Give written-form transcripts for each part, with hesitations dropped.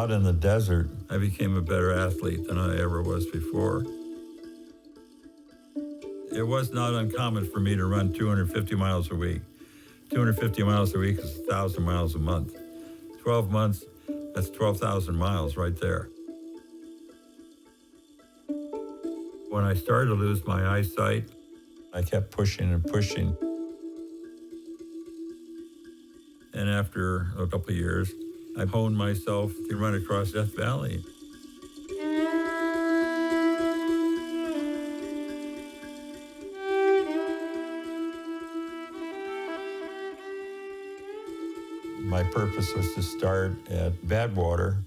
out in the desert, I became a better athlete than I ever was before. It was not uncommon for me to run 250 miles a week. 250 miles a week is 1,000 miles a month. 12 months, that's 12,000 miles right there. When I started to lose my eyesight, I kept pushing and pushing. And after a couple of years, I honed myself to run across Death Valley. My purpose was to start at Badwater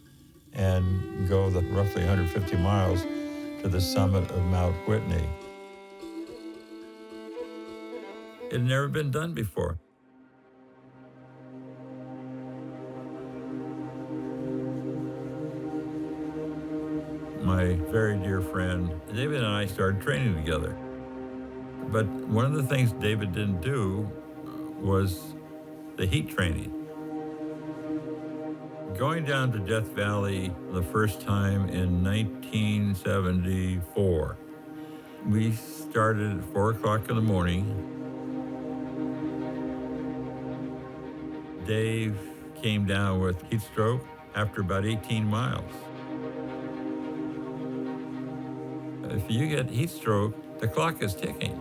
and go the roughly 150 miles to the summit of Mount Whitney. It had never been done before. My very dear friend, David and I started training together. But one of the things David didn't do was the heat training. Going down to Death Valley the first time in 1974, we started at 4 o'clock in the morning. Dave came down with heat stroke after about 18 miles. If you get heat stroke, the clock is ticking.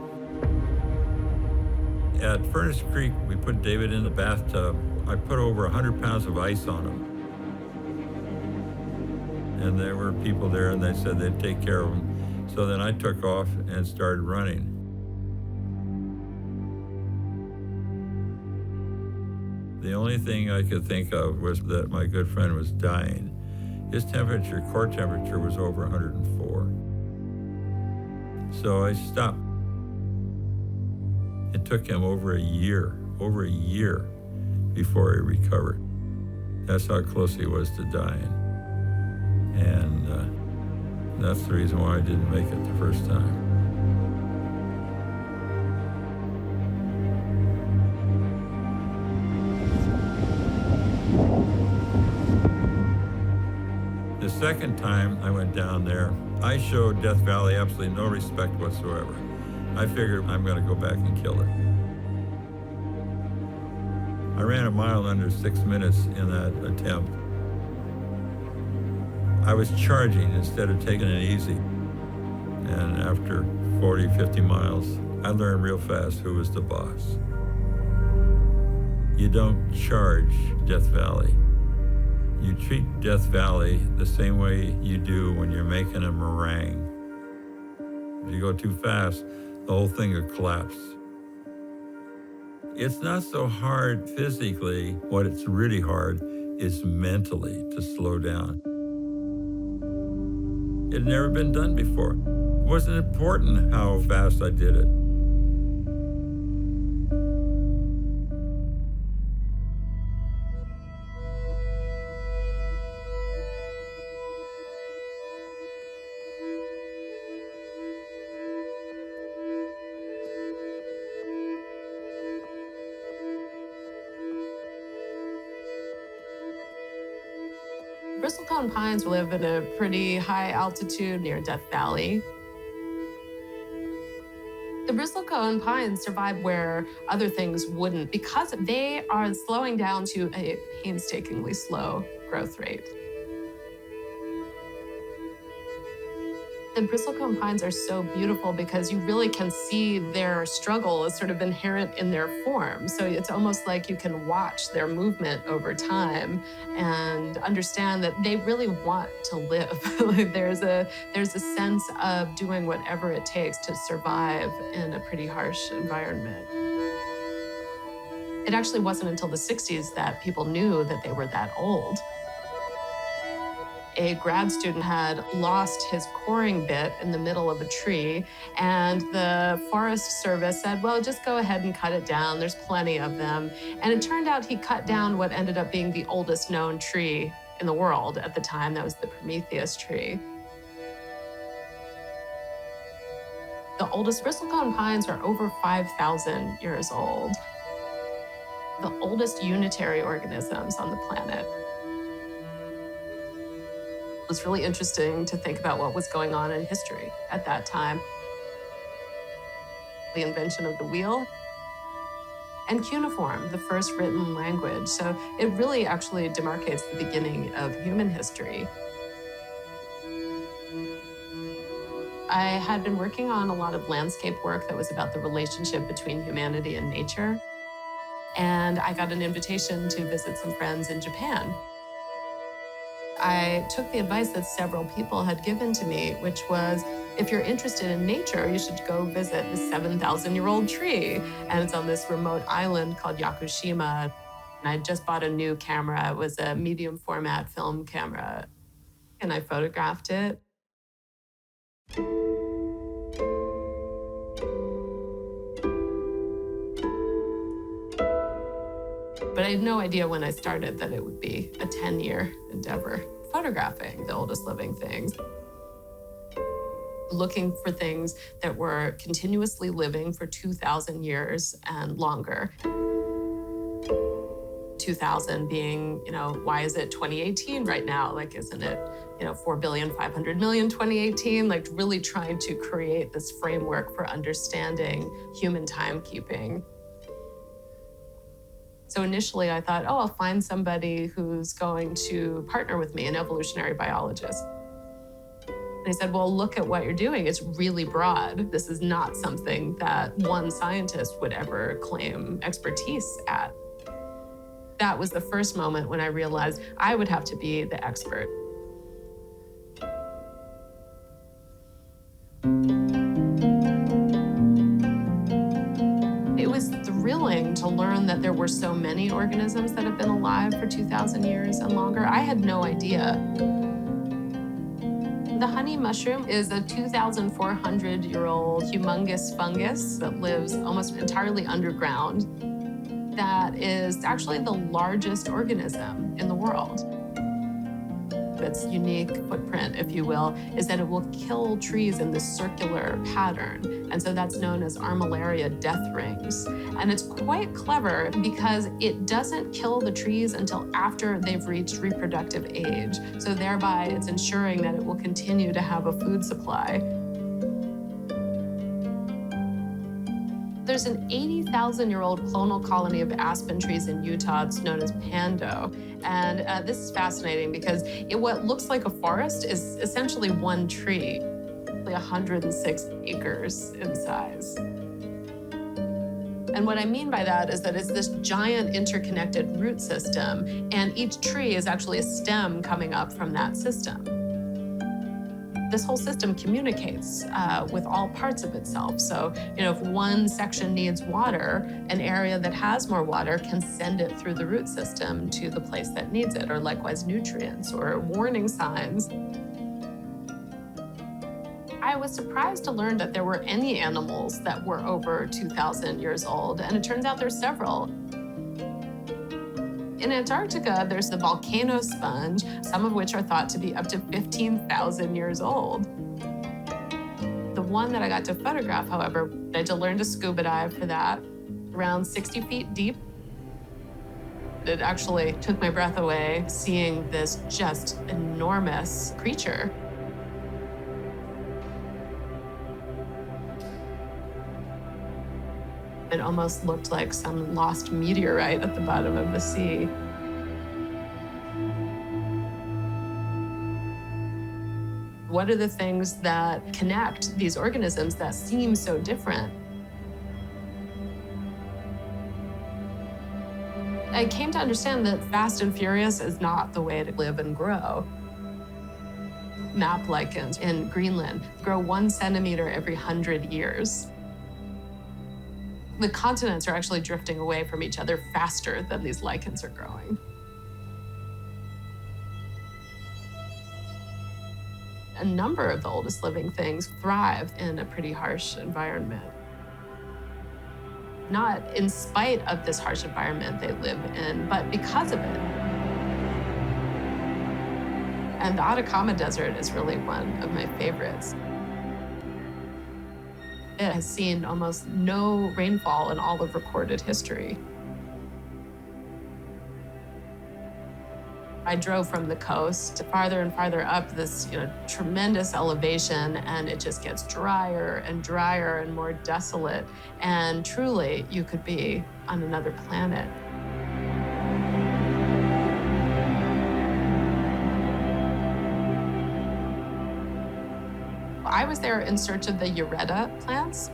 At Furnace Creek, we put David in the bathtub. I put over 100 pounds of ice on him. And there were people there, and they said they'd take care of him. So then I took off and started running. The only thing I could think of was that my good friend was dying. His temperature, core temperature, was over 104. So I stopped. It took him over a year before he recovered. That's how close he was to dying. And that's the reason why I didn't make it the first time. The second time I went down there, I showed Death Valley absolutely no respect whatsoever. I figured I'm going to go back and kill it. I ran a mile under 6 minutes in that attempt. I was charging instead of taking it easy. And after 40, 50 miles, I learned real fast who was the boss. You don't charge Death Valley. You treat Death Valley the same way you do when you're making a meringue. If you go too fast, the whole thing will collapse. It's not so hard physically. What it's really hard is mentally to slow down. It had never been done before. It wasn't important how fast I did it. Bristlecone pines live in a pretty high altitude near Death Valley. The bristlecone pines survive where other things wouldn't because they are slowing down to a painstakingly slow growth rate. The bristlecone pines are so beautiful because you really can see their struggle is sort of inherent in their form. So it's almost like you can watch their movement over time and understand that they really want to live. Like there's a sense of doing whatever it takes to survive in a pretty harsh environment. It actually wasn't until the 60s that people knew that they were that old. A grad student had lost his coring bit in the middle of a tree, and the Forest Service said, well, just go ahead and cut it down. There's plenty of them. And it turned out he cut down what ended up being the oldest known tree in the world at the time. That was the Prometheus tree. The oldest bristlecone pines are over 5,000 years old. The oldest unitary organisms on the planet. It's really interesting to think about what was going on in history at that time. The invention of the wheel and cuneiform, the first written language. So it really actually demarcates the beginning of human history. I had been working on a lot of landscape work that was about the relationship between humanity and nature. And I got an invitation to visit some friends in Japan. I took the advice that several people had given to me, which was, if you're interested in nature, you should go visit the 7,000-year-old tree. And it's on this remote island called Yakushima. And I just bought a new camera. It was a medium format film camera. And I photographed it. But I had no idea when I started that it would be a 10-year endeavor, photographing the oldest living things, looking for things that were continuously living for 2,000 years and longer. 2,000 being, why is it 2018 right now? Like, isn't it, 4,500,000,000 2018? Like, really trying to create this framework for understanding human timekeeping. So initially I thought, I'll find somebody who's going to partner with me, an evolutionary biologist. And he said, well, look at what you're doing. It's really broad. This is not something that one scientist would ever claim expertise at. That was the first moment when I realized I would have to be the expert. It was thrilling to learn that there were so many organisms that have been alive for 2,000 years and longer. I had no idea. The honey mushroom is a 2,400-year-old humongous fungus that lives almost entirely underground. That is actually the largest organism in the world. Its unique footprint, if you will, is that it will kill trees in this circular pattern. And so that's known as armillaria death rings. And it's quite clever because it doesn't kill the trees until after they've reached reproductive age. So thereby it's ensuring that it will continue to have a food supply. There's an 80,000-year-old clonal colony of aspen trees in Utah. It's known as Pando. And this is fascinating because what looks like a forest is essentially one tree, 106 acres in size. And what I mean by that is that it's this giant interconnected root system, and each tree is actually a stem coming up from that system. This whole system communicates with all parts of itself. So, if one section needs water, an area that has more water can send it through the root system to the place that needs it, or likewise nutrients or warning signs. I was surprised to learn that there were any animals that were over 2,000 years old, and it turns out there's several. In Antarctica, there's the volcano sponge, some of which are thought to be up to 15,000 years old. The one that I got to photograph, however, I had to learn to scuba dive for that, around 60 feet deep. It actually took my breath away seeing this just enormous creature. It almost looked like some lost meteorite at the bottom of the sea. What are the things that connect these organisms that seem so different? I came to understand that fast and furious is not the way to live and grow. Map lichens in Greenland grow 1 centimeter every 100 years. The continents are actually drifting away from each other faster than these lichens are growing. A number of the oldest living things thrive in a pretty harsh environment. Not in spite of this harsh environment they live in, but because of it. And the Atacama Desert is really one of my favorites. It has seen almost no rainfall in all of recorded history. I drove from the coast farther and farther up this, tremendous elevation, and it just gets drier and drier and more desolate. And truly, you could be on another planet. I was there in search of the Eureta plants.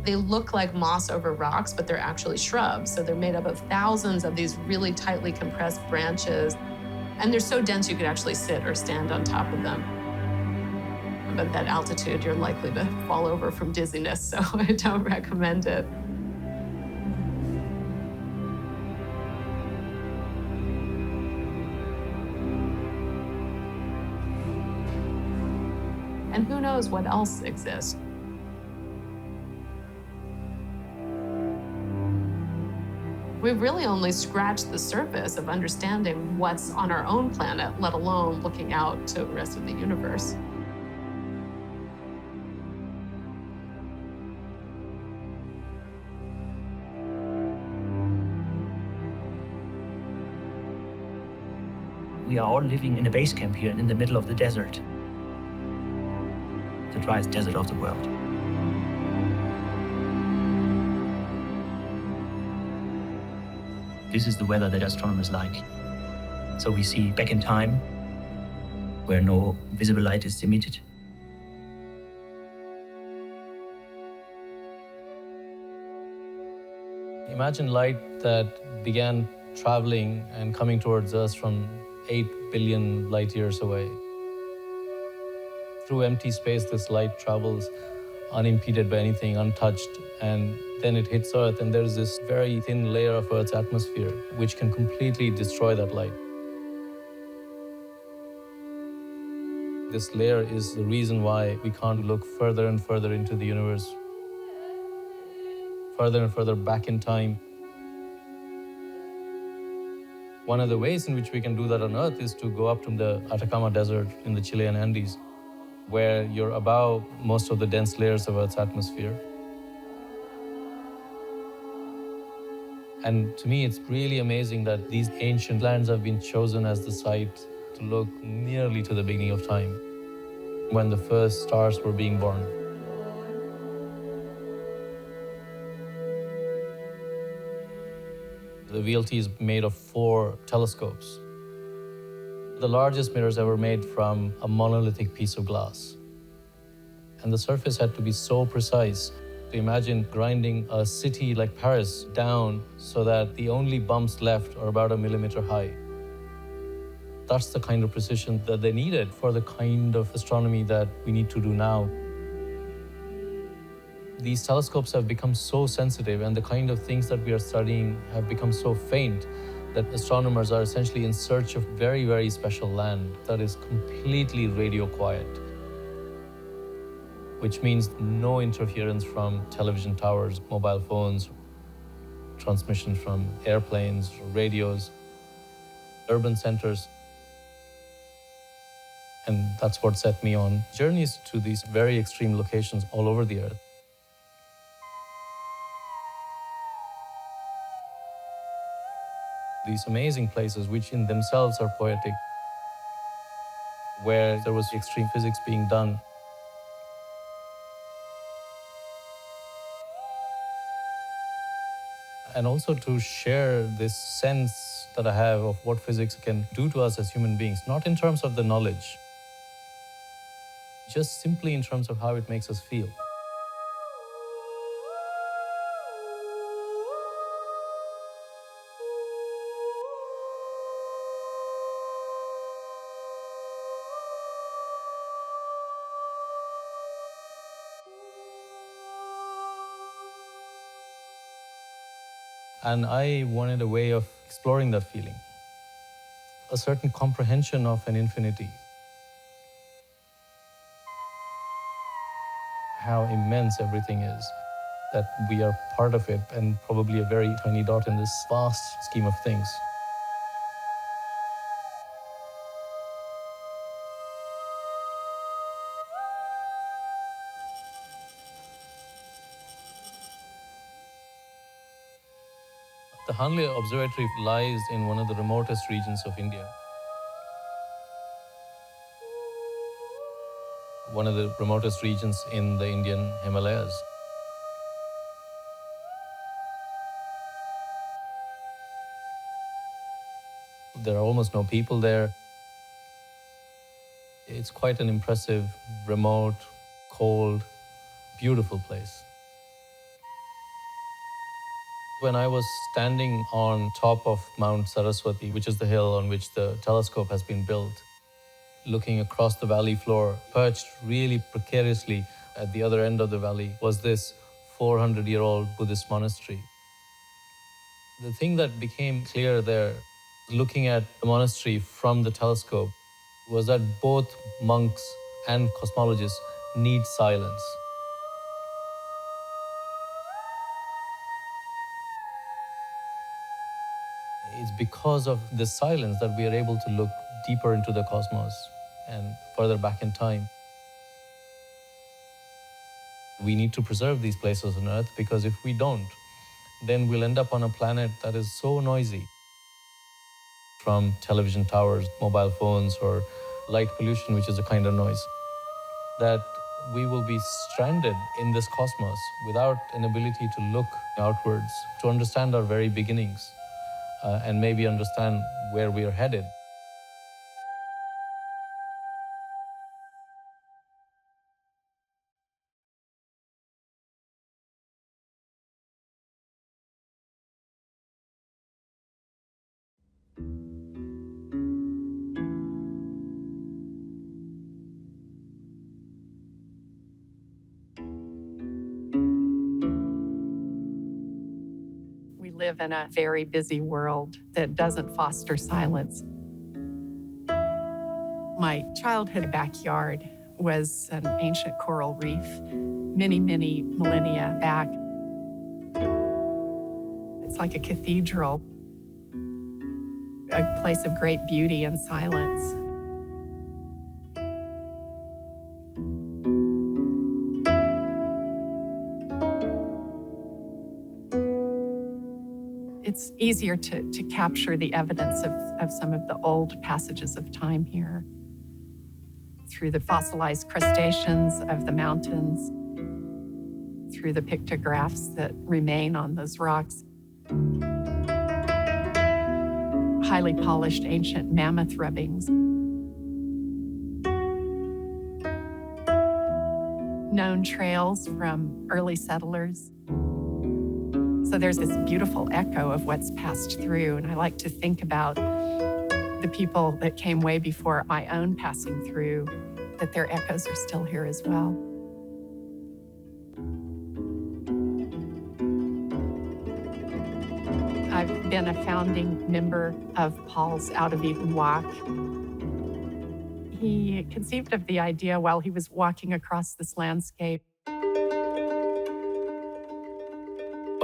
They look like moss over rocks, but they're actually shrubs. So they're made up of thousands of these really tightly compressed branches. And they're so dense you could actually sit or stand on top of them. But at that altitude, you're likely to fall over from dizziness, so I don't recommend it. And who knows what else exists? We've really only scratched the surface of understanding what's on our own planet, let alone looking out to the rest of the universe. We are all living in a base camp here in the middle of the desert, the driest desert of the world. This is the weather that astronomers like. So we see back in time, where no visible light is emitted. Imagine light that began traveling and coming towards us from 8 billion light years away. Through empty space, this light travels unimpeded by anything, untouched, and then it hits Earth, and there's this very thin layer of Earth's atmosphere which can completely destroy that light. This layer is the reason why we can't look further and further into the universe, further and further back in time. One of the ways in which we can do that on Earth is to go up to the Atacama Desert in the Chilean Andes, where you're above most of the dense layers of Earth's atmosphere. And to me, it's really amazing that these ancient lands have been chosen as the site to look nearly to the beginning of time, when the first stars were being born. The VLT is made of 4 telescopes. The largest mirrors ever made from a monolithic piece of glass. And the surface had to be so precise. Imagine grinding a city like Paris down so that the only bumps left are about 1 millimeter high. That's the kind of precision that they needed for the kind of astronomy that we need to do now. These telescopes have become so sensitive, and the kind of things that we are studying have become so faint that astronomers are essentially in search of very, very special land that is completely radio quiet, which means no interference from television towers, mobile phones, transmission from airplanes, radios, urban centers. And that's what set me on journeys to these very extreme locations all over the Earth. These amazing places, which in themselves are poetic, where there was extreme physics being done. And also to share this sense that I have of what physics can do to us as human beings, not in terms of the knowledge, just simply in terms of how it makes us feel. And I wanted a way of exploring that feeling, a certain comprehension of an infinity, how immense everything is, that we are part of it and probably a very tiny dot in this vast scheme of things. The Hanle Observatory lies in one of the remotest regions of India. One of the remotest regions in the Indian Himalayas. There are almost no people there. It's quite an impressive, remote, cold, beautiful place. When I was standing on top of Mount Saraswati, which is the hill on which the telescope has been built, looking across the valley floor, perched really precariously at the other end of the valley, was this 400-year-old Buddhist monastery. The thing that became clear there, looking at the monastery from the telescope, was that both monks and cosmologists need silence. It's because of this silence that we are able to look deeper into the cosmos and further back in time. We need to preserve these places on Earth, because if we don't, then we'll end up on a planet that is so noisy, from television towers, mobile phones, or light pollution, which is a kind of noise, that we will be stranded in this cosmos without an ability to look outwards, to understand our very beginnings, and maybe understand where we are headed. We live in a very busy world that doesn't foster silence. My childhood backyard was an ancient coral reef, many, many millennia back. It's like a cathedral, a place of great beauty and silence. It's easier to capture the evidence of some of the old passages of time here through the fossilized crustaceans of the mountains, through the pictographs that remain on those rocks, highly polished ancient mammoth rubbings, known trails from early settlers. So there's this beautiful echo of what's passed through, and I like to think about the people that came way before my own passing through, that their echoes are still here as well. I've been a founding member of Paul's Out of Eden Walk. He conceived of the idea while he was walking across this landscape.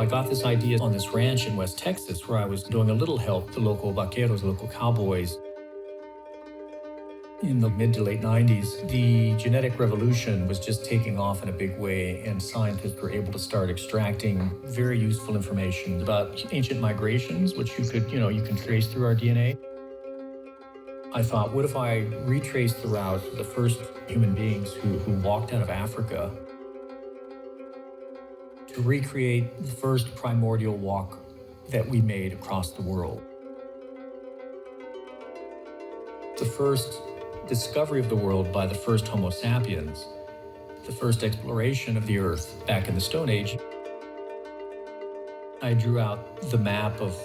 I got this idea on this ranch in West Texas where I was doing a little help to local vaqueros, local cowboys. In the mid to late 90s, the genetic revolution was just taking off in a big way, and scientists were able to start extracting very useful information about ancient migrations, which you can trace through our DNA. I thought, what if I retraced the route of the first human beings who walked out of Africa to recreate the first primordial walk that we made across the world. The first discovery of the world by the first Homo sapiens, the first exploration of the Earth back in the Stone Age. I drew out the map of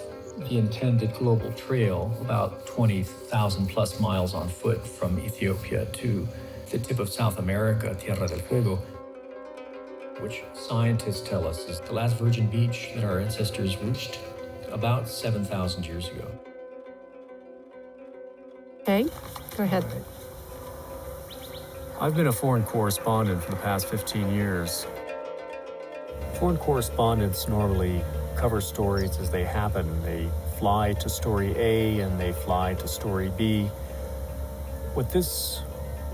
the intended global trail, about 20,000 plus miles on foot from Ethiopia to the tip of South America, Tierra del Fuego, which scientists tell us is the last virgin beach that our ancestors reached about 7,000 years ago. Okay, go ahead. I've been a foreign correspondent for the past 15 years. Foreign correspondents normally cover stories as they happen. They fly to story A and they fly to story B. What this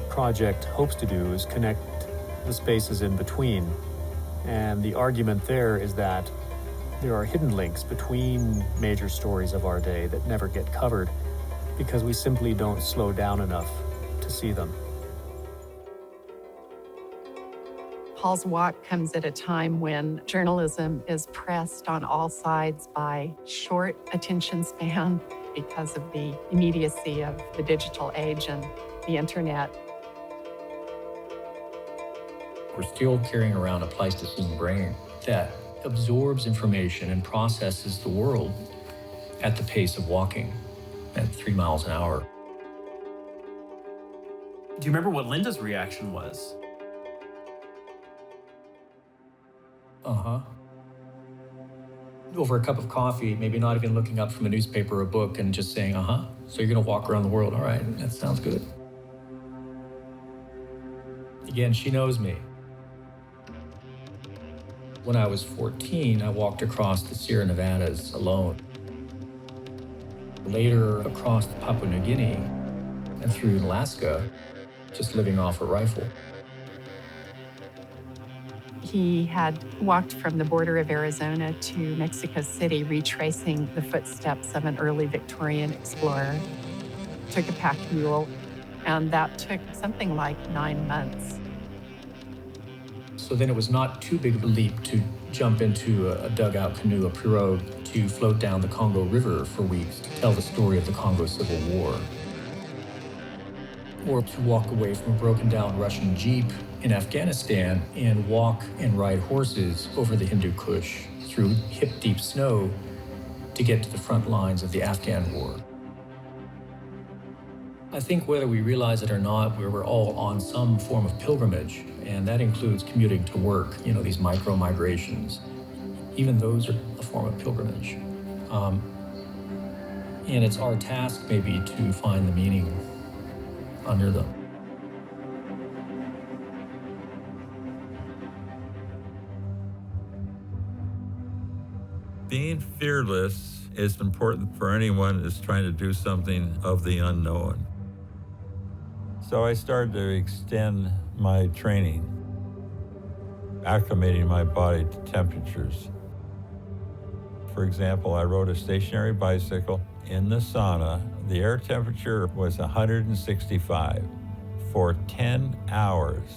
project hopes to do is connect the spaces in between. And the argument there is that There are hidden links between major stories of our day that never get covered because we simply don't slow down enough to see them. Paul's walk comes at a time when journalism is pressed on all sides by short attention span because of the immediacy of the digital age and the internet. We're still carrying around a Pleistocene brain that absorbs information and processes the world at the pace of walking at 3 miles an hour. Do you remember what Linda's reaction was? Over a cup of coffee, maybe not even looking up from a newspaper or a book and just saying, so you're gonna walk around the world. All right, that sounds good. Again, she knows me. When I was 14, I walked across the Sierra Nevadas alone. Later, across Papua New Guinea and through Alaska, just living off a rifle. He had walked from the border of Arizona to Mexico City, retracing the footsteps of an early Victorian explorer. Took a pack mule, and that took something like 9 months. So then it was not too big of a leap to jump into a dugout canoe, a pirogue, to float down the Congo River for weeks to tell the story of the Congo Civil War. Or to walk away from a broken down Russian Jeep in Afghanistan and walk and ride horses over the Hindu Kush through hip-deep snow to get to the front lines of the Afghan war. I think whether we realize it or not, we're all on some form of pilgrimage, and that includes commuting to work, these micro-migrations. Even those are a form of pilgrimage. And it's our task maybe to find the meaning under them. Being fearless is important for anyone who's trying to do something of the unknown. So I started to extend my training, acclimating my body to temperatures. For example, I rode a stationary bicycle in the sauna. The air temperature was 165 for 10 hours.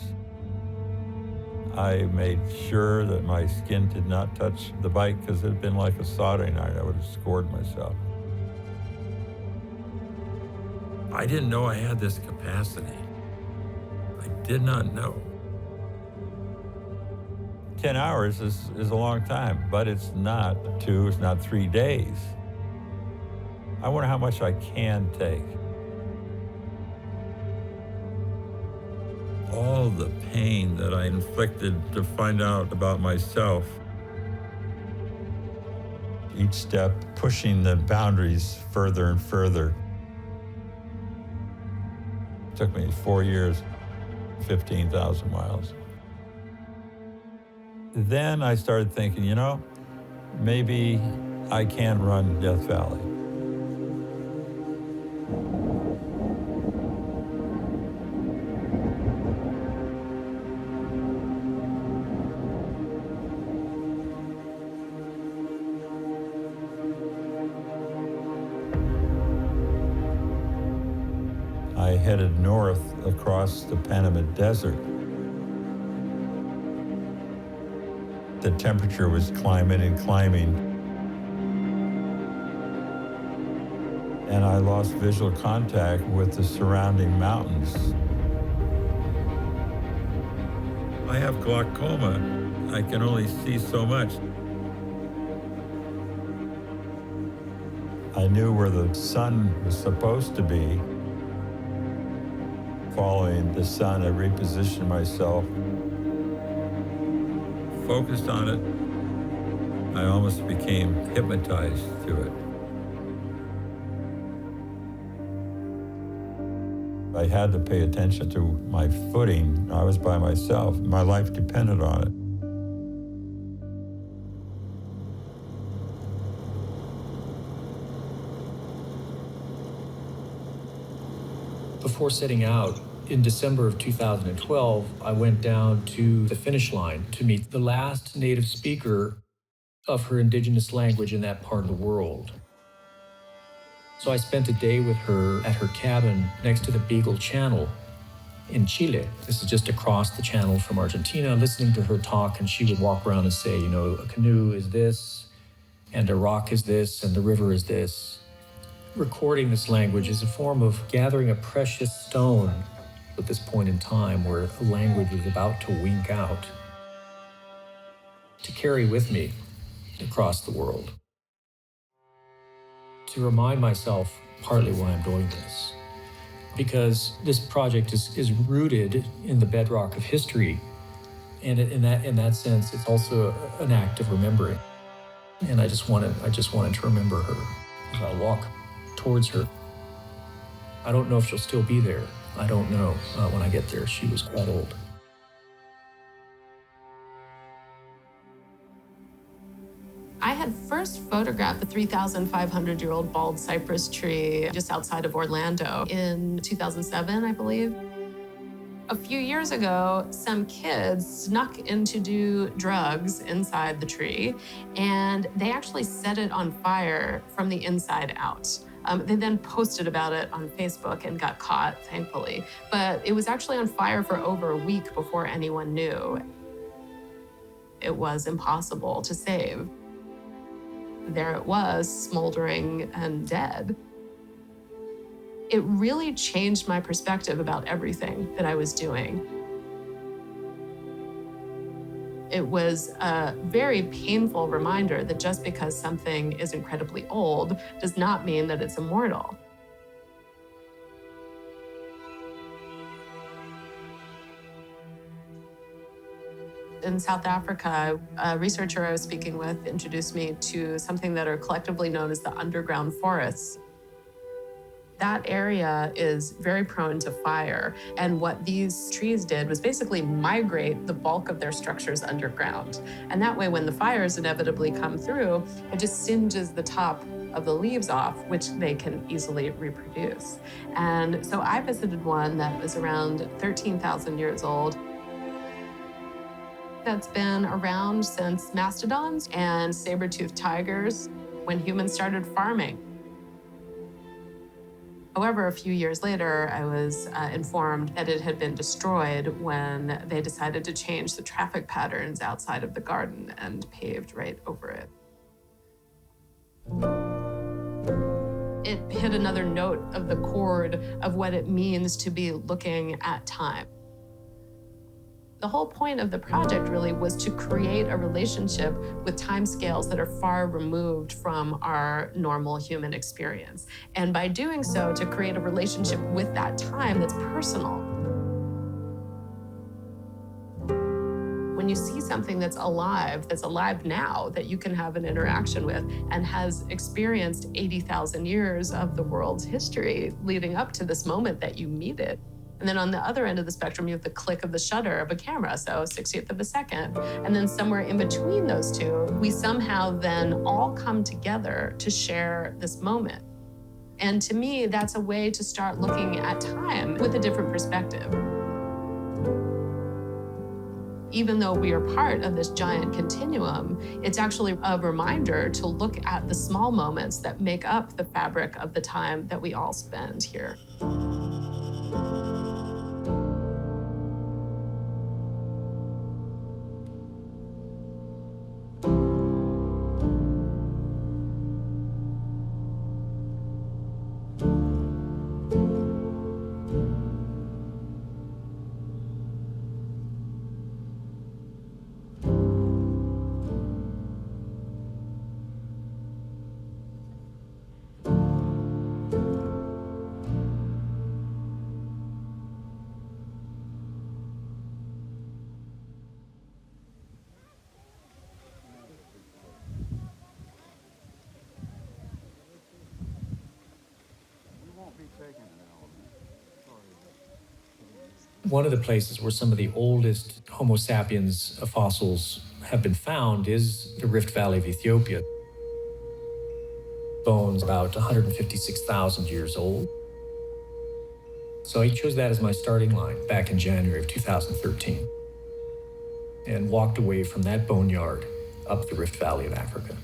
I made sure that my skin did not touch the bike because it had been like a soldering iron. I would have scored myself. I didn't know I had this capacity. I did not know. 10 hours is a long time, but it's not 2, it's not 3 days. I wonder how much I can take. All the pain that I inflicted to find out about myself. Each step pushing the boundaries further and further. It took me 4 years, 15,000 miles. Then I started thinking, maybe I can run Death Valley. I headed north across the Panama Desert. The temperature was climbing and climbing. And I lost visual contact with the surrounding mountains. I have glaucoma. I can only see so much. I knew where the sun was supposed to be. Following the sun, I repositioned myself. Focused on it, I almost became hypnotized to it. I had to pay attention to my footing. I was by myself. My life depended on it. Before setting out, in December of 2012, I went down to the finish line to meet the last native speaker of her indigenous language in that part of the world. So I spent a day with her at her cabin next to the Beagle Channel in Chile. This is just across the channel from Argentina, listening to her talk, and she would walk around and say, a canoe is this, and a rock is this, and the river is this. Recording this language is a form of gathering a precious stone at this point in time where a language is about to wink out, to carry with me across the world. To remind myself partly why I'm doing this. Because this project is rooted in the bedrock of history. And in that sense, it's also an act of remembering. And I just wanted to remember her as I walk towards her. I don't know if she'll still be there. I don't know. When I get there, she was quite old. I had first photographed the 3,500-year-old bald cypress tree just outside of Orlando in 2007, I believe. A few years ago, some kids snuck in to do drugs inside the tree, and they actually set it on fire from the inside out. They then posted about it on Facebook and got caught, thankfully. But it was actually on fire for over a week before anyone knew. It was impossible to save. There it was, smoldering and dead. It really changed my perspective about everything that I was doing. It was a very painful reminder that just because something is incredibly old does not mean that it's immortal. In South Africa, a researcher I was speaking with introduced me to something that are collectively known as the underground forests. That area is very prone to fire, and what these trees did was basically migrate the bulk of their structures underground. And that way, when the fires inevitably come through, it just singes the top of the leaves off, which they can easily reproduce. And so I visited one that was around 13,000 years old. That's been around since mastodons and saber-toothed tigers when humans started farming. However, a few years later, I was informed that it had been destroyed when they decided to change the traffic patterns outside of the garden and paved right over it. It hit another note of the chord of what it means to be looking at time. The whole point of the project really was to create a relationship with timescales that are far removed from our normal human experience. And by doing so, to create a relationship with that time that's personal. When you see something that's alive now, that you can have an interaction with and has experienced 80,000 years of the world's history leading up to this moment that you meet it. And then on the other end of the spectrum, you have the click of the shutter of a camera, so 60th of a second. And then somewhere in between those two, we somehow then all come together to share this moment. And to me, that's a way to start looking at time with a different perspective. Even though we are part of this giant continuum, it's actually a reminder to look at the small moments that make up the fabric of the time that we all spend here. One of the places where some of the oldest Homo sapiens fossils have been found is the Rift Valley of Ethiopia. Bones about 156,000 years old. So I chose that as my starting line back in January of 2013 and walked away from that boneyard up the Rift Valley of Africa.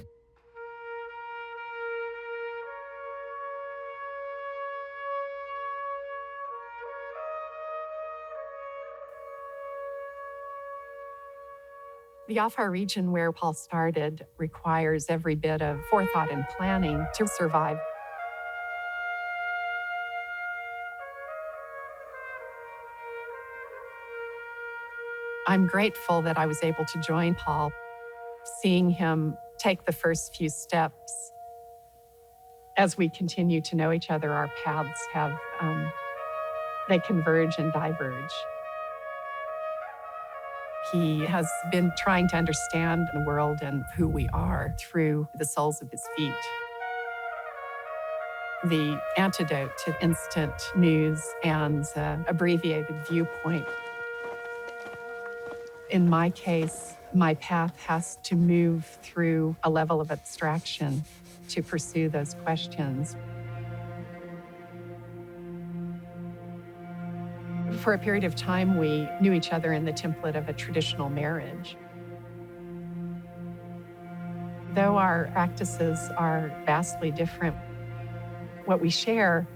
The Afar region where Paul started requires every bit of forethought and planning to survive. I'm grateful that I was able to join Paul, seeing him take the first few steps. As we continue to know each other, our paths they converge and diverge. He has been trying to understand the world and who we are through the soles of his feet. The antidote to instant news and abbreviated viewpoint. In my case, my path has to move through a level of abstraction to pursue those questions. For a period of time, we knew each other in the template of a traditional marriage. Though our practices are vastly different, what we share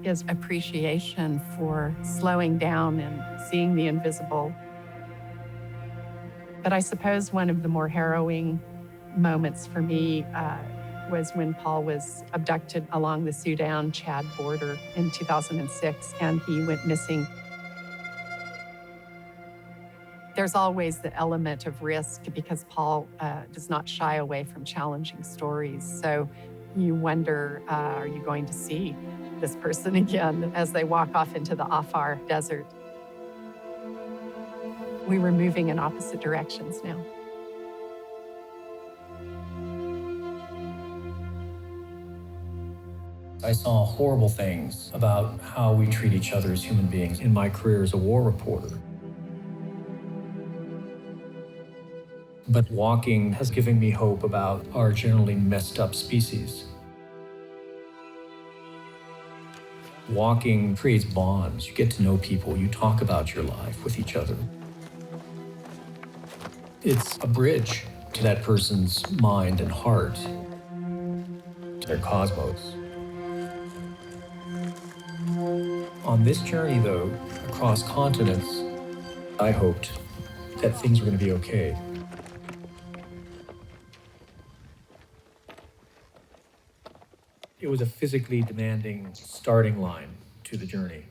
is appreciation for slowing down and seeing the invisible. But I suppose one of the more harrowing moments for me was when Paul was abducted along the Sudan-Chad border in 2006, and he went missing. There's always the element of risk because Paul does not shy away from challenging stories. So you wonder, are you going to see this person again as they walk off into the Afar desert? We were moving in opposite directions now. I saw horrible things about how we treat each other as human beings in my career as a war reporter. But walking has given me hope about our generally messed up species. Walking creates bonds. You get to know people. You talk about your life with each other. It's a bridge to that person's mind and heart, to their cosmos. On this journey, though, across continents, I hoped that things were going to be okay. It was a physically demanding starting line to the journey.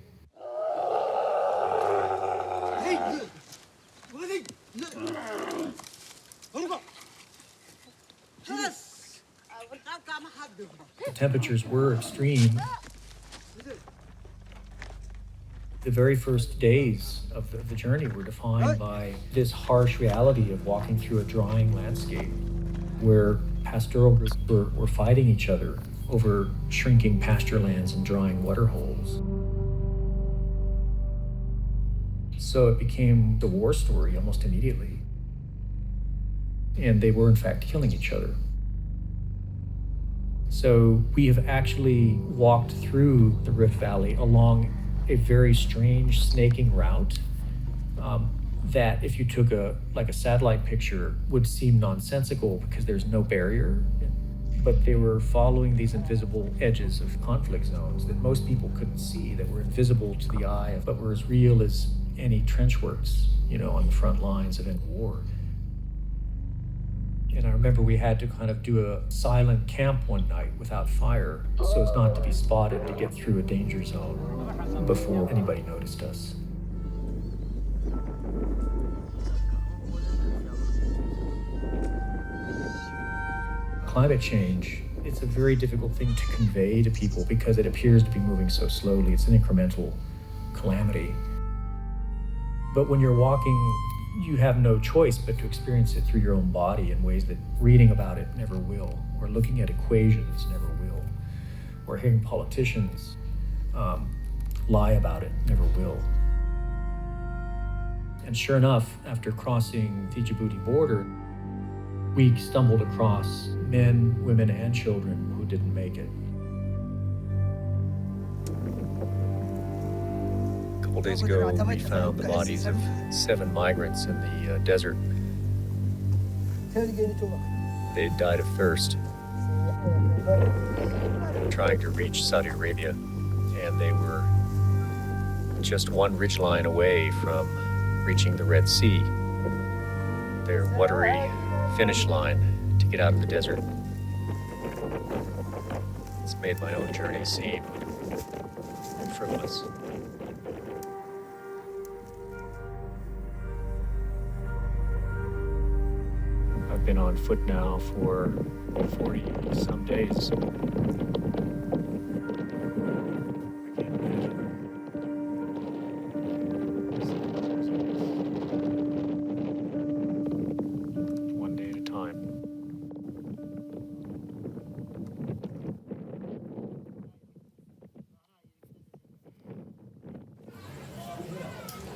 The temperatures were extreme. The very first days of the journey were defined by this harsh reality of walking through a drying landscape where pastoral groups were fighting each other over shrinking pasture lands and drying water holes. So it became the war story almost immediately. And they were in fact killing each other. So we have actually walked through the Rift Valley along a very strange snaking route that if you took a satellite picture would seem nonsensical because there's no barrier. But they were following these invisible edges of conflict zones that most people couldn't see, that were invisible to the eye, but were as real as any trench works, on the front lines of any war. And I remember we had to kind of do a silent camp one night without fire so as not to be spotted to get through a danger zone before anybody noticed us. Climate change, it's a very difficult thing to convey to people because it appears to be moving so slowly. It's an incremental calamity. But when you're walking, you have no choice but to experience it through your own body in ways that reading about it never will, or looking at equations never will, or hearing politicians lie about it never will. And sure enough, after crossing the Djibouti border, we stumbled across men, women, and children who didn't make it. A couple days ago, we found the bodies of 7 migrants in the desert. They died of thirst trying to reach Saudi Arabia, and they were just one ridgeline away from reaching the Red Sea, their watery finish line to get out of the desert. It's made my own journey seem frivolous. I've been on foot now for 40 some days. One day at a time.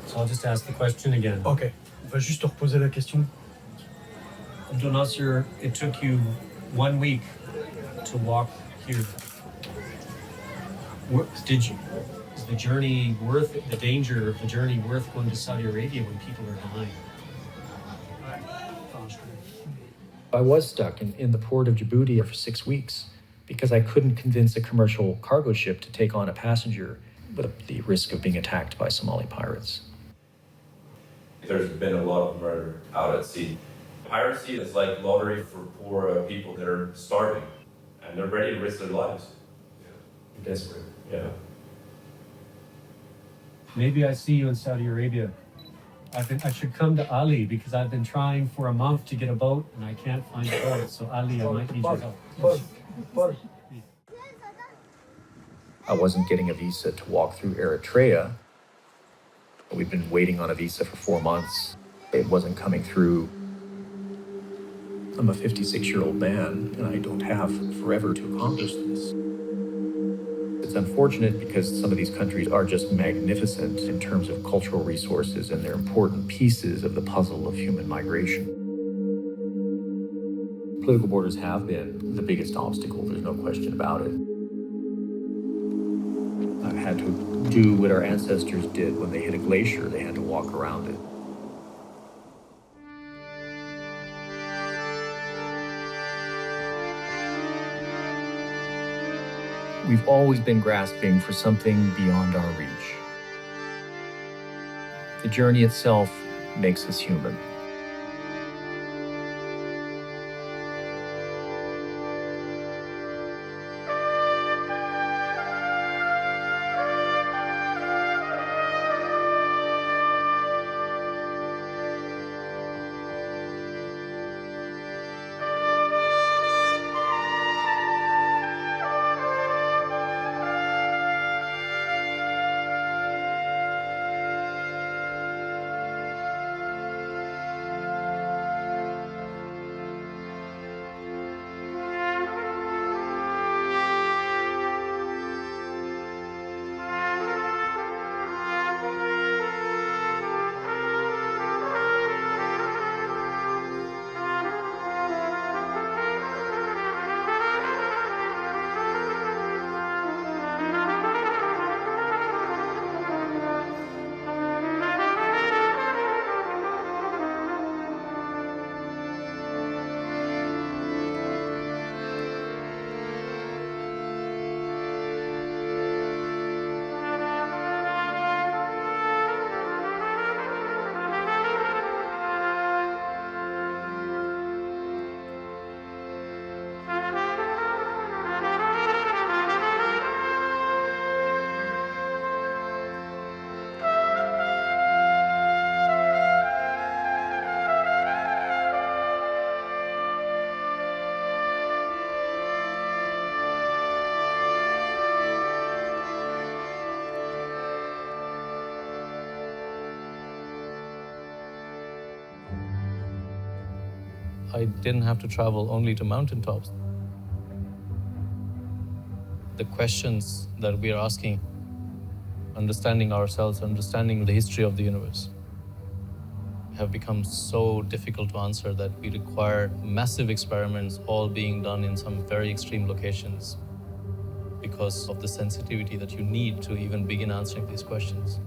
So I'll just ask the question again. Ok, on va juste reposer la question. Abdul Nasser, it took you 1 week to walk here. Is the journey worth it, the danger of the journey worth going to Saudi Arabia when people are dying? I was stuck in the port of Djibouti for 6 weeks because I couldn't convince a commercial cargo ship to take on a passenger with the risk of being attacked by Somali pirates. There's been a lot of murder out at sea. Piracy is like lottery for poor people that are starving, and they're ready to risk their lives. You're desperate. Yeah. Maybe I see you in Saudi Arabia. I should come to Ali because I've been trying for a month to get a boat and I can't find a boat. So Ali, I might need your help. I wasn't getting a visa to walk through Eritrea. We'd been waiting on a visa for 4 months. It wasn't coming through. I'm a 56-year-old man, and I don't have forever to accomplish this. It's unfortunate because some of these countries are just magnificent in terms of cultural resources, and they're important pieces of the puzzle of human migration. Political borders have been the biggest obstacle, there's no question about it. I've had to do what our ancestors did when they hit a glacier, they had to walk around it. We've always been grasping for something beyond our reach. The journey itself makes us human. I didn't have to travel only to mountaintops. The questions that we are asking, understanding ourselves, understanding the history of the universe, have become so difficult to answer that we require massive experiments all being done in some very extreme locations because of the sensitivity that you need to even begin answering these questions.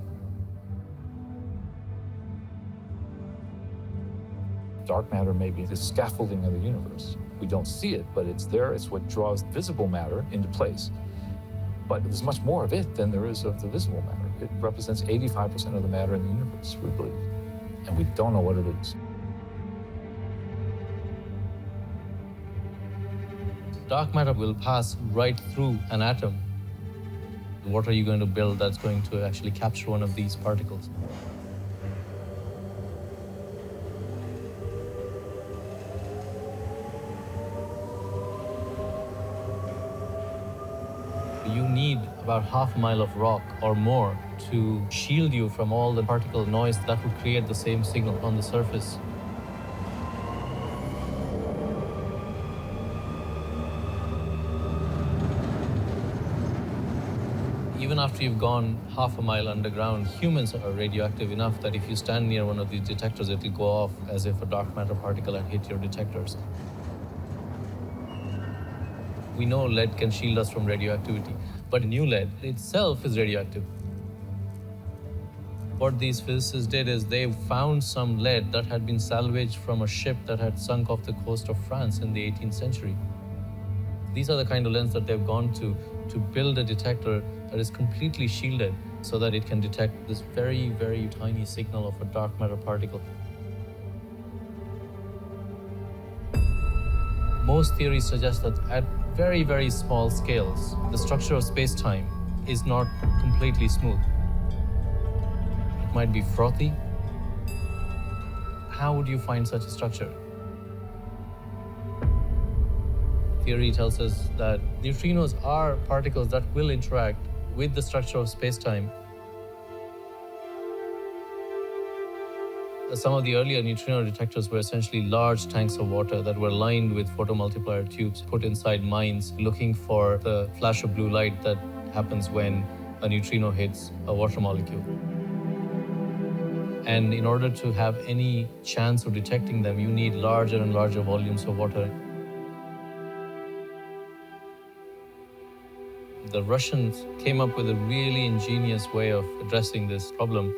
Dark matter may be the scaffolding of the universe. We don't see it, but it's there. It's what draws visible matter into place. But there's much more of it than there is of the visible matter. It represents 85% of the matter in the universe, we believe. And we don't know what it is. Dark matter will pass right through an atom. What are you going to build that's going to actually capture one of these particles? You need about half a mile of rock or more to shield you from all the particle noise that would create the same signal on the surface. Even after you've gone half a mile underground, humans are radioactive enough that if you stand near one of these detectors, it will go off as if a dark matter particle had hit your detectors. We know lead can shield us from radioactivity, but new lead itself is radioactive. What these physicists did is they found some lead that had been salvaged from a ship that had sunk off the coast of France in the 18th century. These are the kind of lengths that they've gone to build a detector that is completely shielded so that it can detect this very, very tiny signal of a dark matter particle. Most theories suggest that at very, very small scales, the structure of space-time is not completely smooth. It might be frothy. How would you find such a structure? Theory tells us that neutrinos are particles that will interact with the structure of space-time. Some of the earlier neutrino detectors were essentially large tanks of water that were lined with photomultiplier tubes put inside mines, looking for the flash of blue light that happens when a neutrino hits a water molecule. And in order to have any chance of detecting them, you need larger and larger volumes of water. The Russians came up with a really ingenious way of addressing this problem.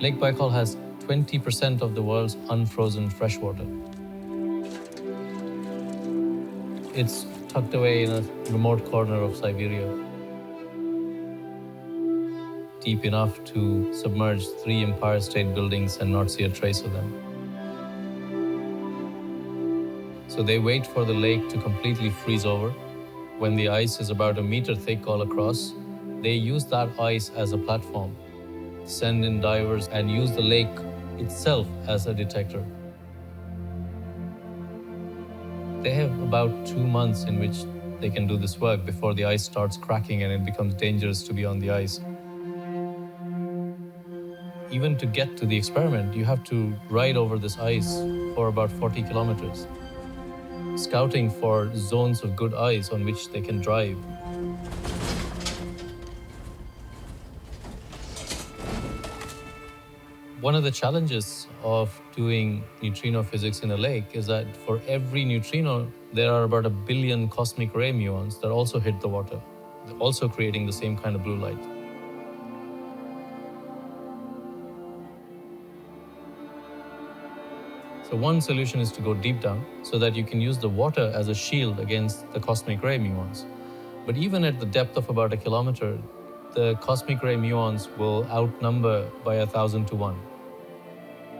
Lake Baikal has 20% of the world's unfrozen freshwater. It's tucked away in a remote corner of Siberia, deep enough to submerge 3 Empire State Buildings and not see a trace of them. So they wait for the lake to completely freeze over. When the ice is about a meter thick all across, they use that ice as a platform, send in divers, and use the lake itself as a detector. They have about 2 months in which they can do this work before the ice starts cracking and it becomes dangerous to be on the ice. Even to get to the experiment, you have to ride over this ice for about 40 kilometers, scouting for zones of good ice on which they can drive. One of the challenges of doing neutrino physics in a lake is that for every neutrino, there are about 1 billion cosmic ray muons that also hit the water, also creating the same kind of blue light. So one solution is to go deep down so that you can use the water as a shield against the cosmic ray muons. But even at the depth of about 1 kilometer, the cosmic ray muons will outnumber by 1,000 to 1.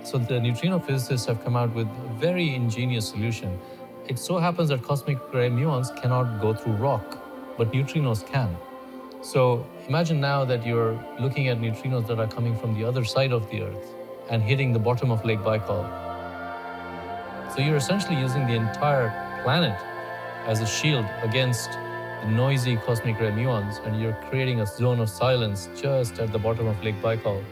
So the neutrino physicists have come out with a very ingenious solution. It so happens that cosmic ray muons cannot go through rock, but neutrinos can. So imagine now that you're looking at neutrinos that are coming from the other side of the Earth and hitting the bottom of Lake Baikal. So you're essentially using the entire planet as a shield against the noisy cosmic ray muons, and you're creating a zone of silence just at the bottom of Lake Baikal.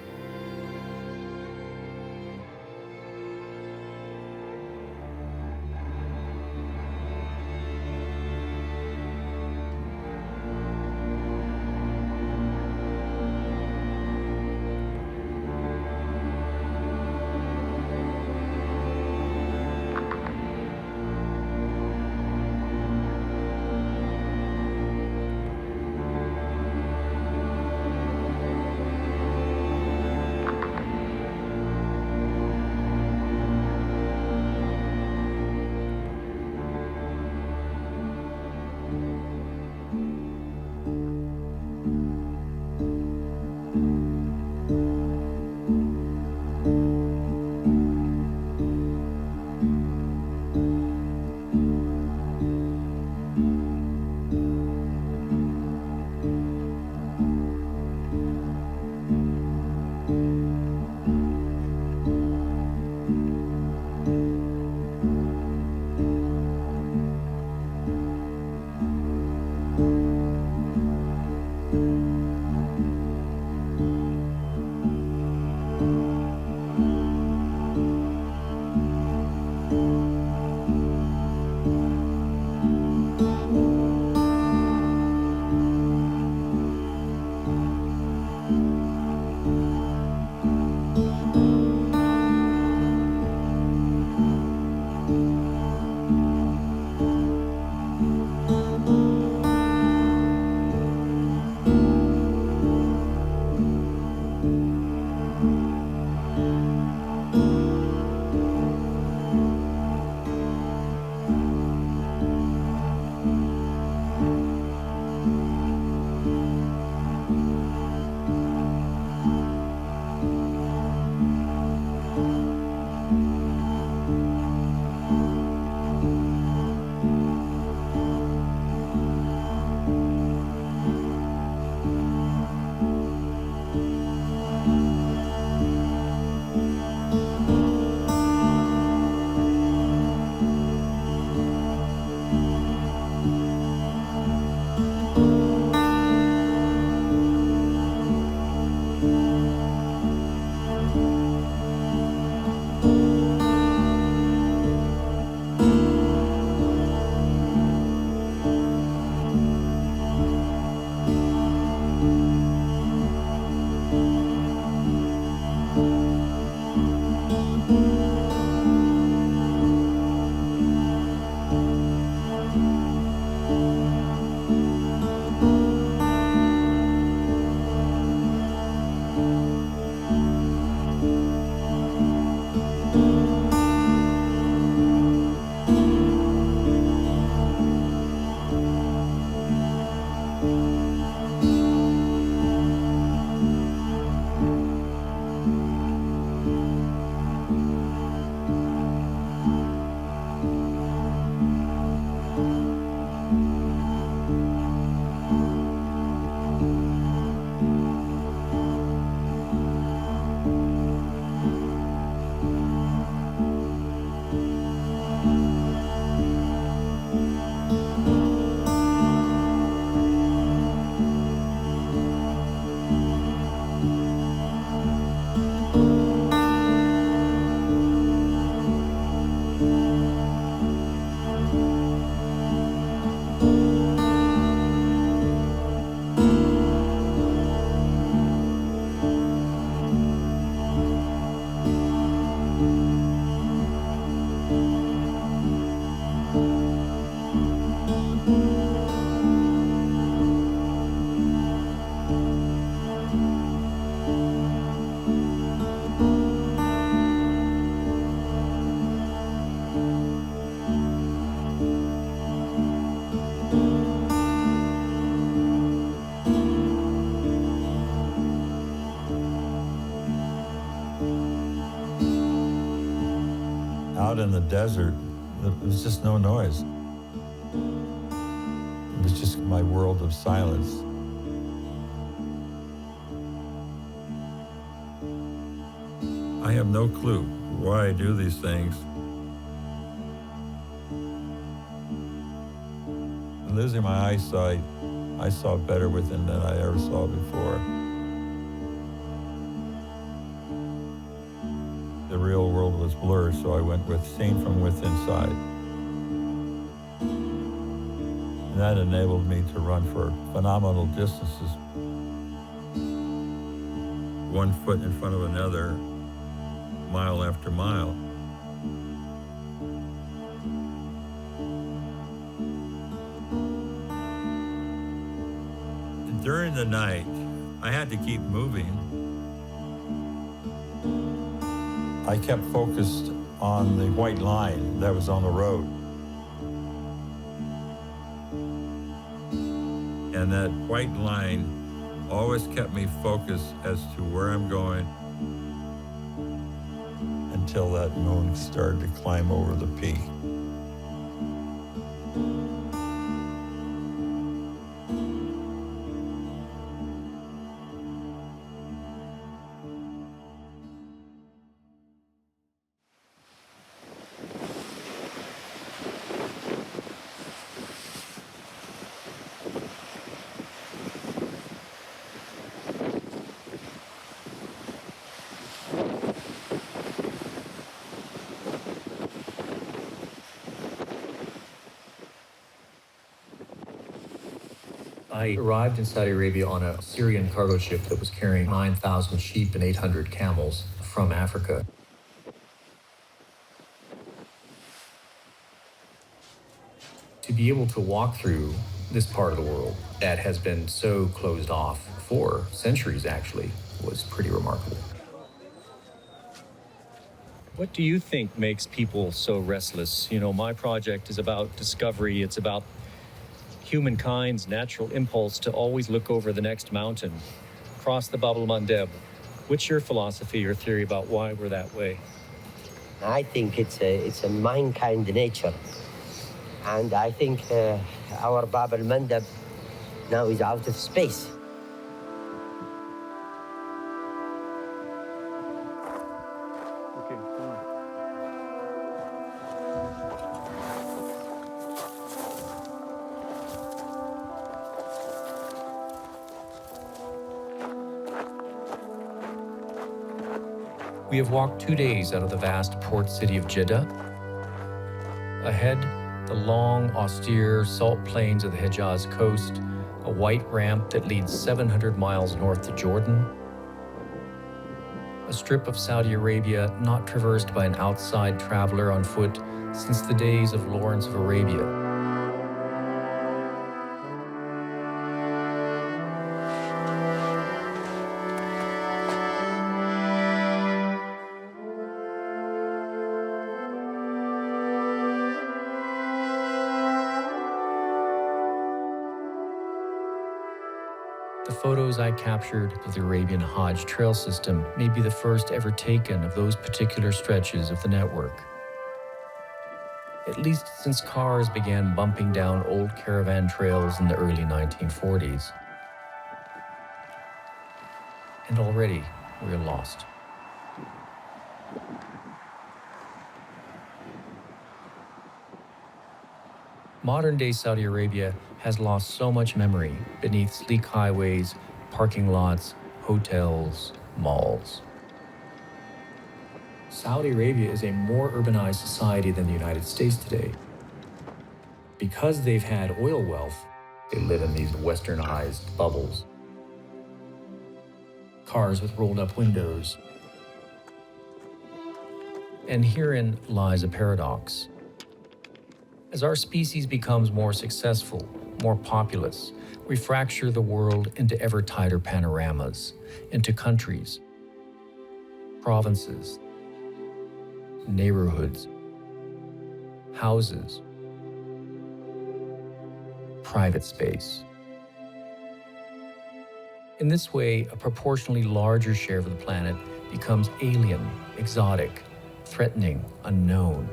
out in the desert, there was just no noise. It was just my world of silence. I have no clue why I do these things. Losing my eyesight, I saw better within than I ever saw before. The real world was blurred, so I went with seeing from within inside. And that enabled me to run for phenomenal distances. 1 foot in front of another, mile after mile. During the night, I had to keep moving. I kept focused on the white line that was on the road. And that white line always kept me focused as to where I'm going until that moon started to climb over the peak. I arrived in Saudi Arabia on a Syrian cargo ship that was carrying 9,000 sheep and 800 camels from Africa. To be able to walk through this part of the world that has been so closed off for centuries, actually, was pretty remarkable. What do you think makes people so restless? You know, my project is about discovery. It's about humankind's natural impulse to always look over the next mountain, cross the Bab el-Mandeb. What's your philosophy or theory about why we're that way? I think it's a mankind nature. And I think our Bab el-Mandeb now is out of space. We have walked 2 days out of the vast port city of Jeddah. Ahead, the long, austere salt plains of the Hejaz coast, a white ramp that leads 700 miles north to Jordan, a strip of Saudi Arabia not traversed by an outside traveler on foot since the days of Lawrence of Arabia. The photos I captured of the Arabian Hajj trail system may be the first ever taken of those particular stretches of the network. At least since cars began bumping down old caravan trails in the early 1940s. And already we're lost. Modern-day Saudi Arabia has lost so much memory beneath sleek highways, parking lots, hotels, malls. Saudi Arabia is a more urbanized society than the United States today. Because they've had oil wealth, they live in these westernized bubbles. Cars with rolled-up windows. And herein lies a paradox. As our species becomes more successful, more populous, we fracture the world into ever tighter panoramas, into countries, provinces, neighborhoods, houses, private space. In this way, a proportionally larger share of the planet becomes alien, exotic, threatening, unknown.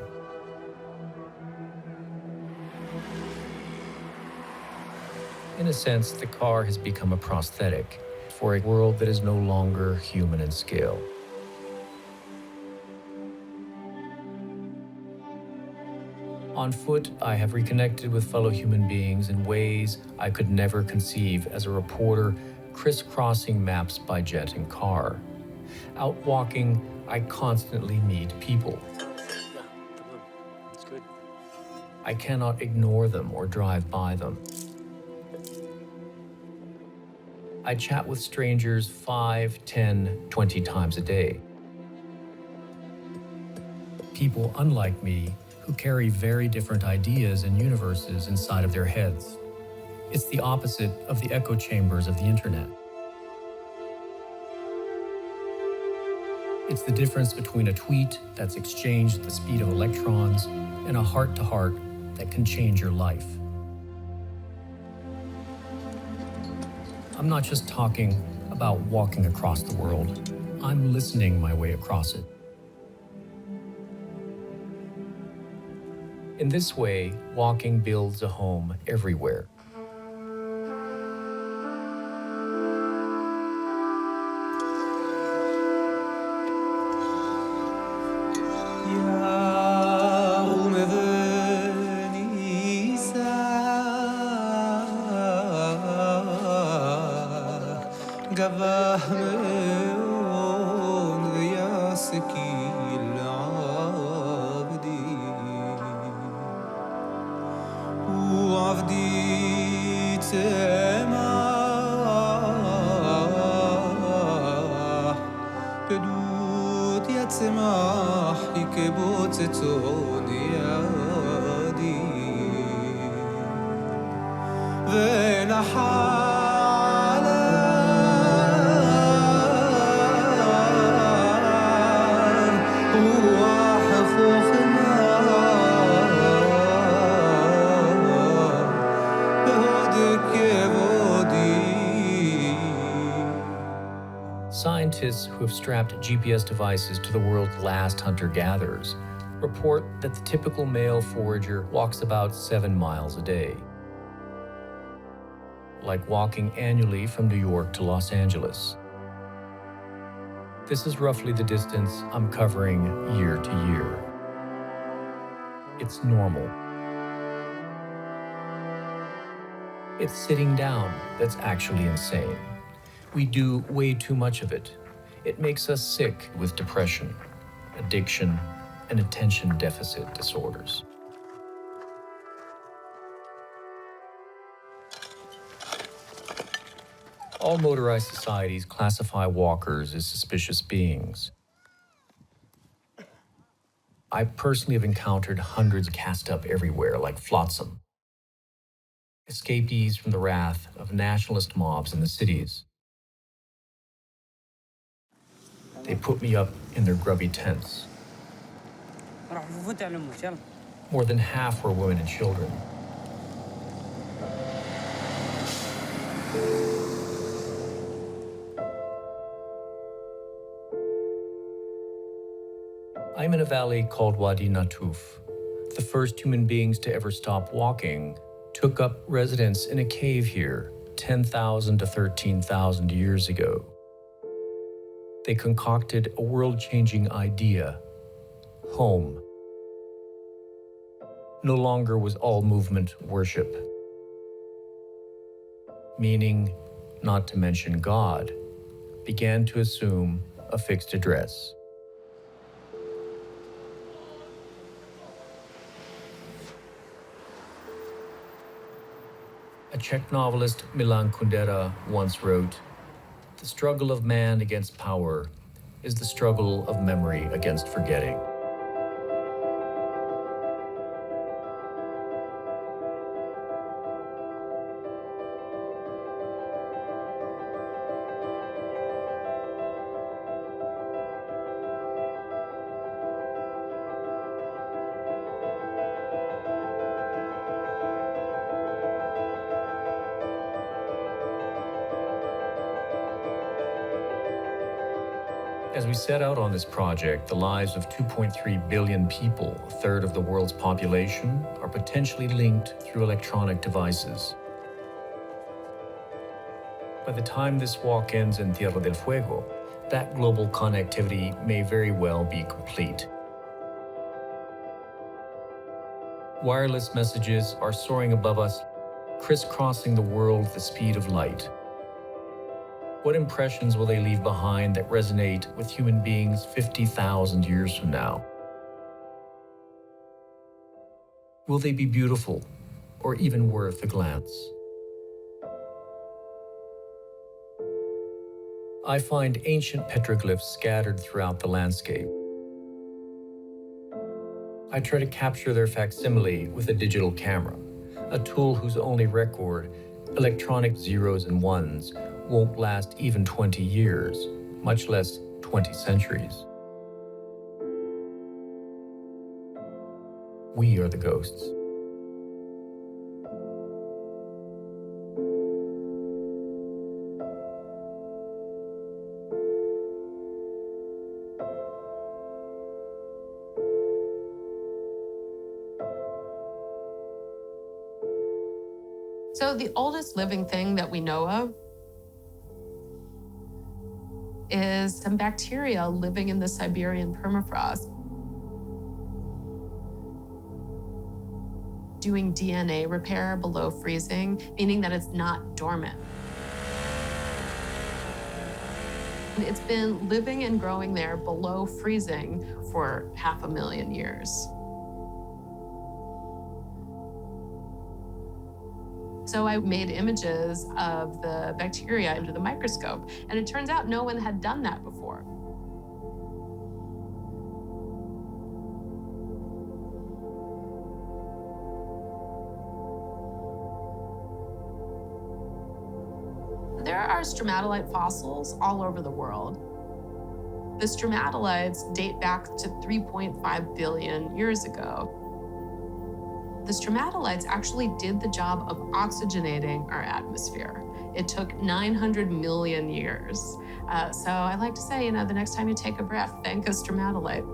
In a sense, the car has become a prosthetic for a world that is no longer human in scale. On foot, I have reconnected with fellow human beings in ways I could never conceive as a reporter crisscrossing maps by jet and car. Out walking, I constantly meet people. That's good. I cannot ignore them or drive by them. I chat with strangers 5, 10, 20 times a day. People unlike me who carry very different ideas and universes inside of their heads. It's the opposite of the echo chambers of the internet. It's the difference between a tweet that's exchanged at the speed of electrons and a heart-to-heart that can change your life. I'm not just talking about walking across the world. I'm listening my way across it. In this way, walking builds a home everywhere. Scientists who have strapped GPS devices to the world's last hunter-gatherers report that the typical male forager walks about 7 miles a day, like walking annually from New York to Los Angeles. This is roughly the distance I'm covering year to year. It's normal. It's sitting down that's actually insane. We do way too much of it. It makes us sick with depression, addiction, and attention deficit disorders. All motorized societies classify walkers as suspicious beings. I personally have encountered hundreds cast up everywhere like flotsam, escapees from the wrath of nationalist mobs in the cities. They put me up in their grubby tents. More than half were women and children. I'm in a valley called Wadi Natuf. The first human beings to ever stop walking took up residence in a cave here 10,000 to 13,000 years ago. They concocted a world-changing idea, home. No longer was all movement worship. Meaning, not to mention God, began to assume a fixed address. A Czech novelist, Milan Kundera, once wrote, "The struggle of man against power is the struggle of memory against forgetting." As we set out on this project, the lives of 2.3 billion people, a third of the world's population, are potentially linked through electronic devices. By the time this walk ends in Tierra del Fuego, that global connectivity may very well be complete. Wireless messages are soaring above us, crisscrossing the world at the speed of light. What impressions will they leave behind that resonate with human beings 50,000 years from now? Will they be beautiful or even worth a glance? I find ancient petroglyphs scattered throughout the landscape. I try to capture their facsimile with a digital camera, a tool whose only record, electronic zeros and ones, won't last even 20 years, much less 20 centuries. We are the ghosts. So the oldest living thing that we know of is some bacteria living in the Siberian permafrost, doing DNA repair below freezing, meaning that it's not dormant. It's been living and growing there below freezing for 500,000 years. So I made images of the bacteria under the microscope, and it turns out no one had done that before. There are stromatolite fossils all over the world. The stromatolites date back to 3.5 billion years ago. The stromatolites actually did the job of oxygenating our atmosphere. It took 900 million years. So I like to say, the next time you take a breath, thank a stromatolite.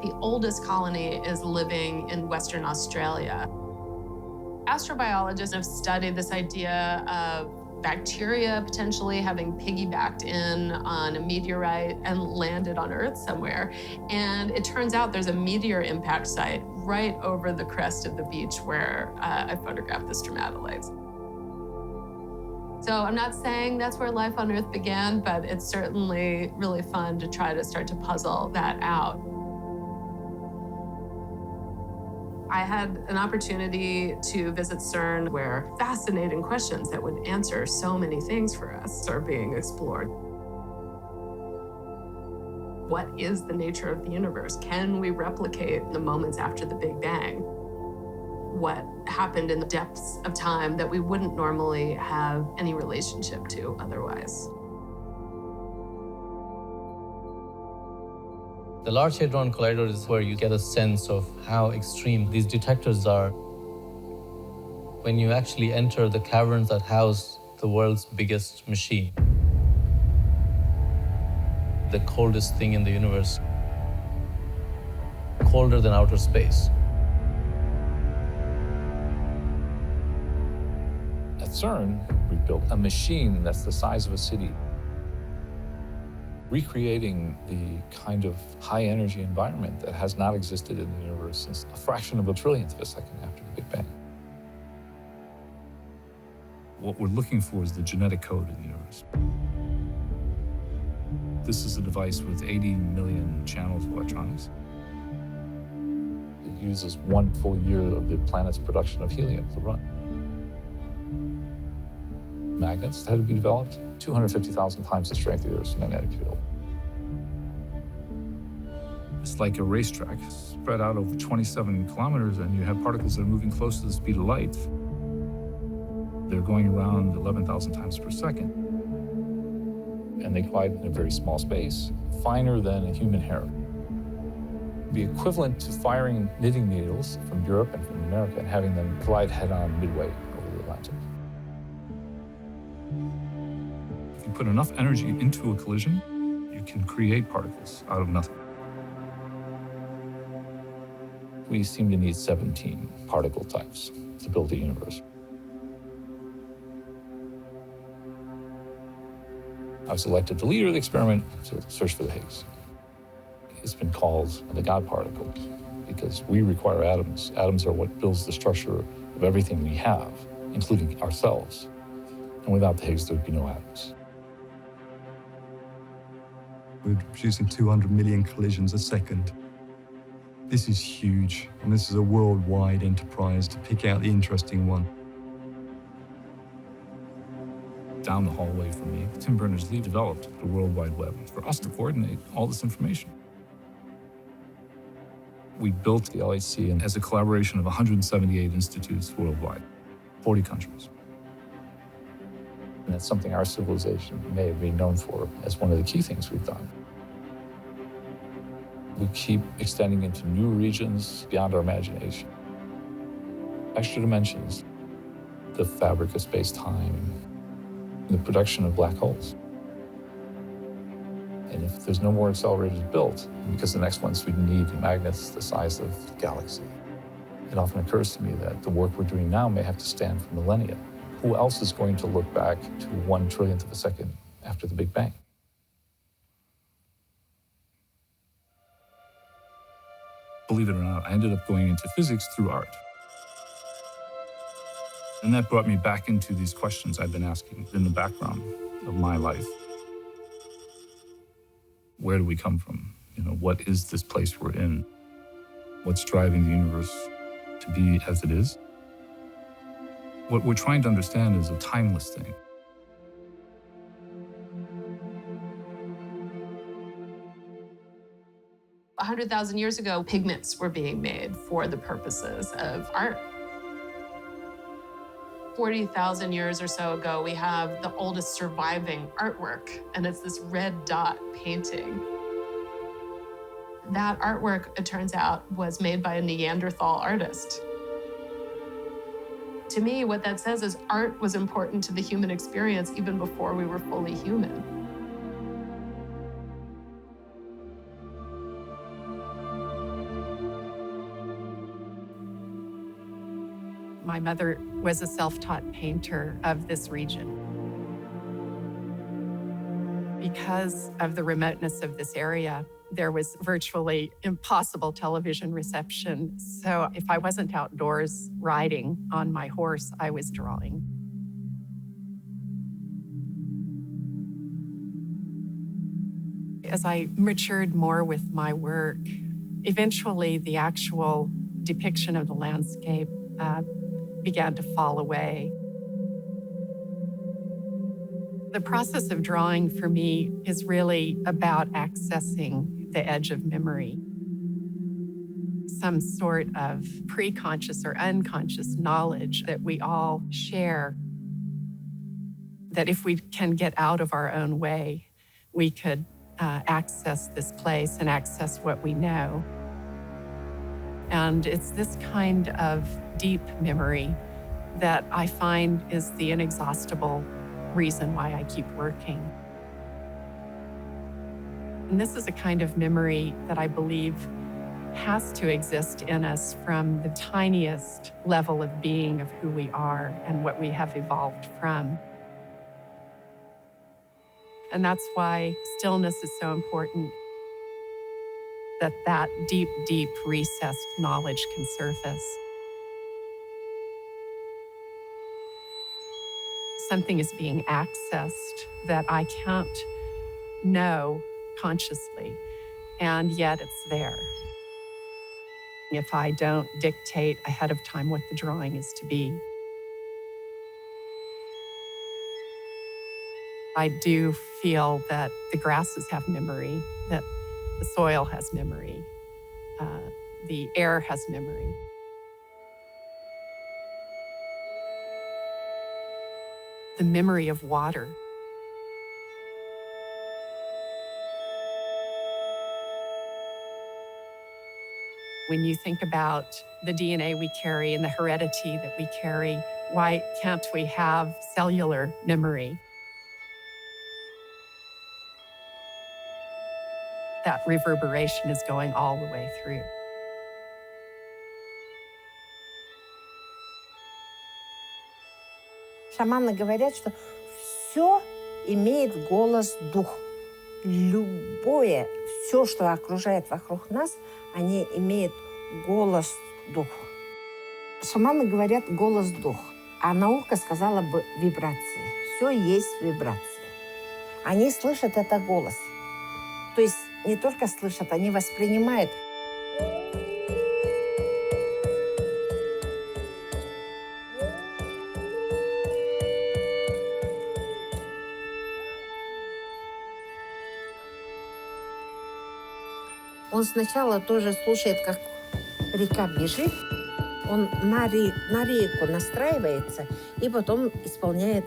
The oldest colony is living in Western Australia. Astrobiologists have studied this idea of bacteria potentially having piggybacked in on a meteorite and landed on Earth somewhere. And it turns out there's a meteor impact site right over the crest of the beach where I photographed the stromatolites. So I'm not saying that's where life on Earth began, but it's certainly really fun to try to start to puzzle that out. I had an opportunity to visit CERN where fascinating questions that would answer so many things for us are being explored. What is the nature of the universe? Can we replicate the moments after the Big Bang? What happened in the depths of time that we wouldn't normally have any relationship to otherwise? The Large Hadron Collider is where you get a sense of how extreme these detectors are. When you actually enter the caverns that house the world's biggest machine, the coldest thing in the universe, colder than outer space. At CERN, we built a machine that's the size of a city, recreating the kind of high-energy environment that has not existed in the universe since a fraction of a trillionth of a second after the Big Bang. What we're looking for is the genetic code in the universe. This is a device with 80 million channels of electronics. It uses 1 full year of the planet's production of helium to run. Magnets had to be developed 250,000 times the strength of the Earth's magnetic field. It's like a racetrack spread out over 27 kilometers, and you have particles that are moving close to the speed of light. They're going around 11,000 times per second. And they collide in a very small space, finer than a human hair. The equivalent to firing knitting needles from Europe and from America and having them collide head-on midway over the Atlantic. If you put enough energy into a collision, you can create particles out of nothing. We seem to need 17 particle types to build a universe. I was elected the leader of the experiment to search for the Higgs. It's been called the God particle because we require atoms. Atoms are what builds the structure of everything we have, including ourselves. And without the Higgs, there'd be no atoms. We're producing 200 million collisions a second. This is huge, and this is a worldwide enterprise to pick out the interesting one. Down the hallway from me, Tim Berners-Lee developed the World Wide Web for us to coordinate all this information. We built the LHC as a collaboration of 178 institutes worldwide, 40 countries. And that's something our civilization may have been known for as one of the key things we've done. We keep extending into new regions beyond our imagination. Extra dimensions, the fabric of space-time, the production of black holes. And if there's no more accelerators built, because the next ones would need magnets the size of the galaxy, it often occurs to me that the work we're doing now may have to stand for millennia. Who else is going to look back to 1/1,000,000,000 of a second after the Big Bang? Believe it or not, I ended up going into physics through art. And that brought me back into these questions I've been asking in the background of my life. Where do we come from? What is this place we're in? What's driving the universe to be as it is? What we're trying to understand is a timeless thing. A 100,000 years ago, pigments were being made for the purposes of art. 40,000 years or so ago, we have the oldest surviving artwork, and it's this red dot painting. That artwork, it turns out, was made by a Neanderthal artist. To me, what that says is art was important to the human experience even before we were fully human. My mother was a self-taught painter of this region. Because of the remoteness of this area, there was virtually impossible television reception. So if I wasn't outdoors riding on my horse, I was drawing. As I matured more with my work, eventually the actual depiction of the landscape began to fall away. The process of drawing for me is really about accessing the edge of memory. Some sort of pre-conscious or unconscious knowledge that we all share, that if we can get out of our own way, we could access this place and access what we know. And it's this kind of deep memory that I find is the inexhaustible reason why I keep working. And this is a kind of memory that I believe has to exist in us from the tiniest level of being of who we are and what we have evolved from. And that's why stillness is so important, that deep, deep recessed knowledge can surface. Something is being accessed that I can't know consciously, and yet it's there. If I don't dictate ahead of time what the drawing is to be. I do feel that the grasses have memory, that the soil has memory, the air has memory. The memory of water. When you think about the DNA we carry and the heredity that we carry, why can't we have cellular memory? That reverberation is going all the way through. Шаманы говорят, что все имеет голос дух. Любое, все, что окружает вокруг нас, они имеют голос дух. Шаманы говорят голос дух, а наука сказала бы вибрации. Все есть вибрации. Они слышат это голос. То есть не только слышат, они воспринимают. Он сначала тоже слушает, как река бежит. Он на реку настраивается и потом исполняет.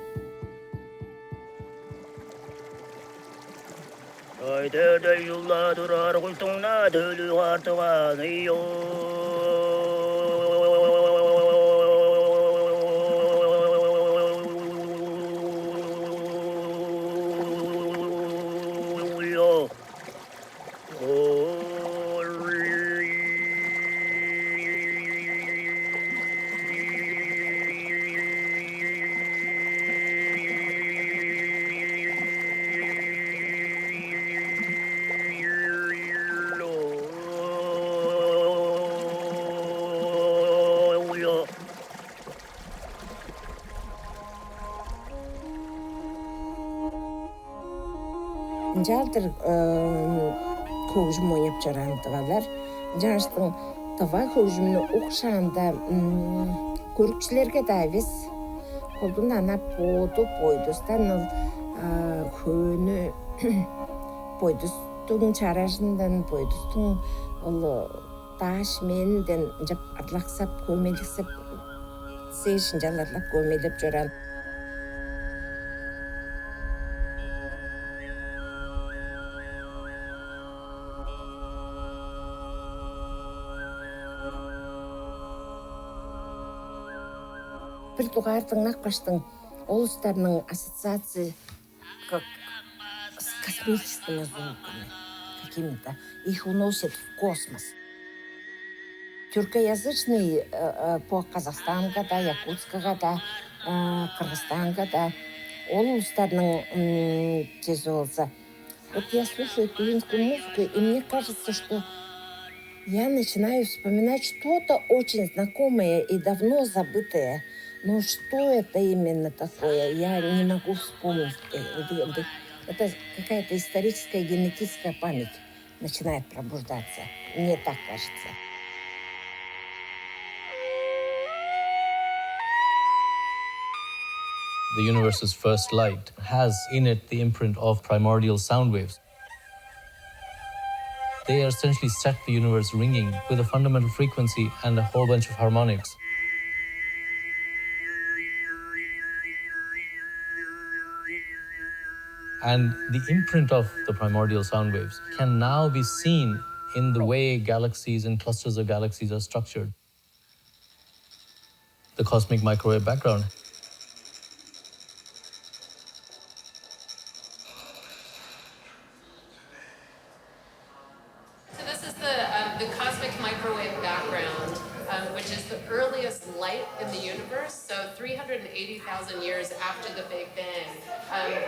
Жалтыр хөгжим ойнап жаран тывалар. Жарыстың тыва хөгжимini оқшанда көрікшілерге да әвес. Қолдың ана поду, пойдустан көні пойдустың чаражындан, пойдустың ташменден жап атлақсап, көмелісіп, сейшін жаларлап көмеліп жаран. Бір туғардың нақпаштың олыстарының ассоциации с космическими звуками какими-то. Их уносят в космос. Тюркоязычный по Казахстанға да, Якутскага да, Кыргызстанға да олыстарының тезі болса. Вот я слушаю тувинскую музыку, и мне кажется, что я начинаю вспоминать что-то очень знакомое и давно забытое. Но что это именно такое, я не могу вспомнить. Это какая-то историческая генетическая память начинает пробуждаться. Мне так кажется. The universe's first light has in it the imprint of primordial sound waves. They essentially set the universe ringing with a fundamental frequency and a whole bunch of harmonics. And the imprint of the primordial sound waves can now be seen in the way galaxies and clusters of galaxies are structured. The cosmic microwave background. So this is the cosmic microwave background, which is the earliest light in the universe. So 380,000 years after the Big Bang,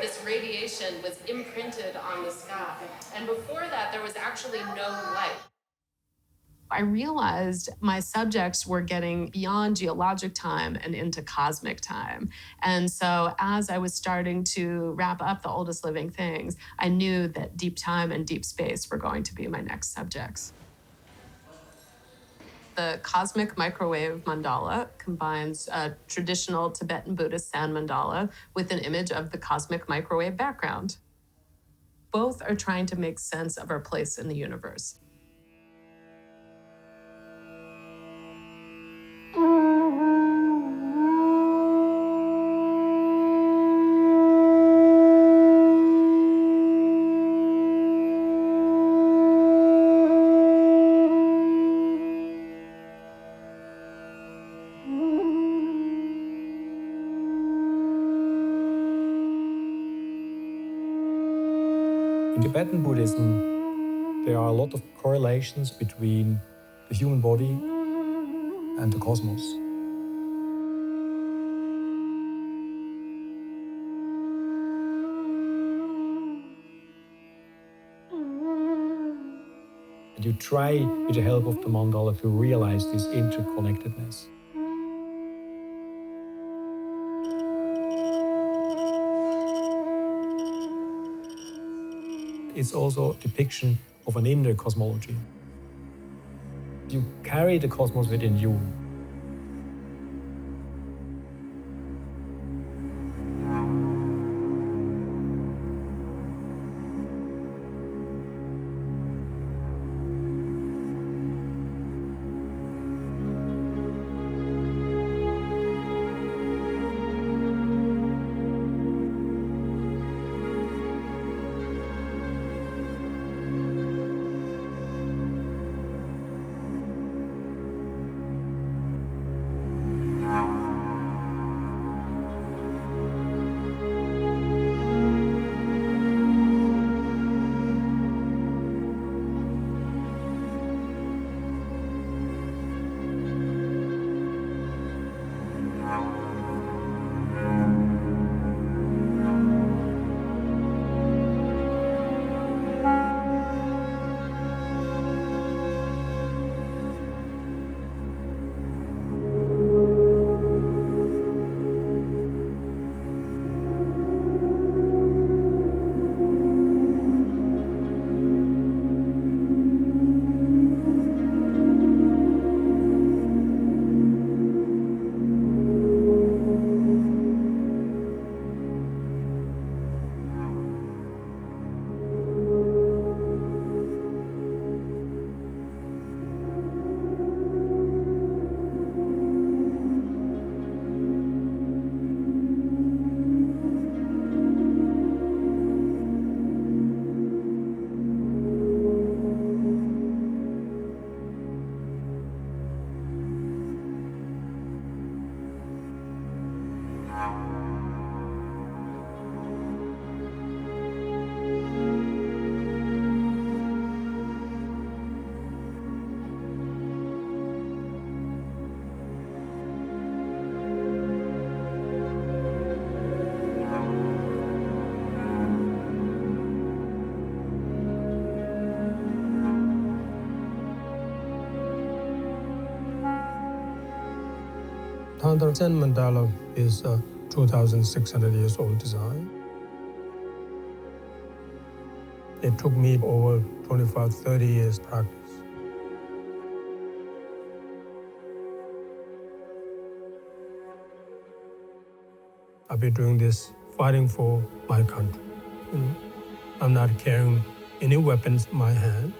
this radiation was imprinted on the sky. And before that, there was actually no light. I realized my subjects were getting beyond geologic time and into cosmic time. And so as I was starting to wrap up the oldest living things, I knew that deep time and deep space were going to be my next subjects. The cosmic microwave mandala combines a traditional Tibetan Buddhist sand mandala with an image of the cosmic microwave background. Both are trying to make sense of our place in the universe. In Tibetan Buddhism, there are a lot of correlations between the human body and the cosmos. You try, with the help of the mandala, to realize this interconnectedness. It's also a depiction of an inner cosmology. You carry the cosmos within you. The Zen mandala is a 2,600 years old design. It took me over 25, 30 years practice. I've been doing this, fighting for my country. I'm not carrying any weapons in my hand.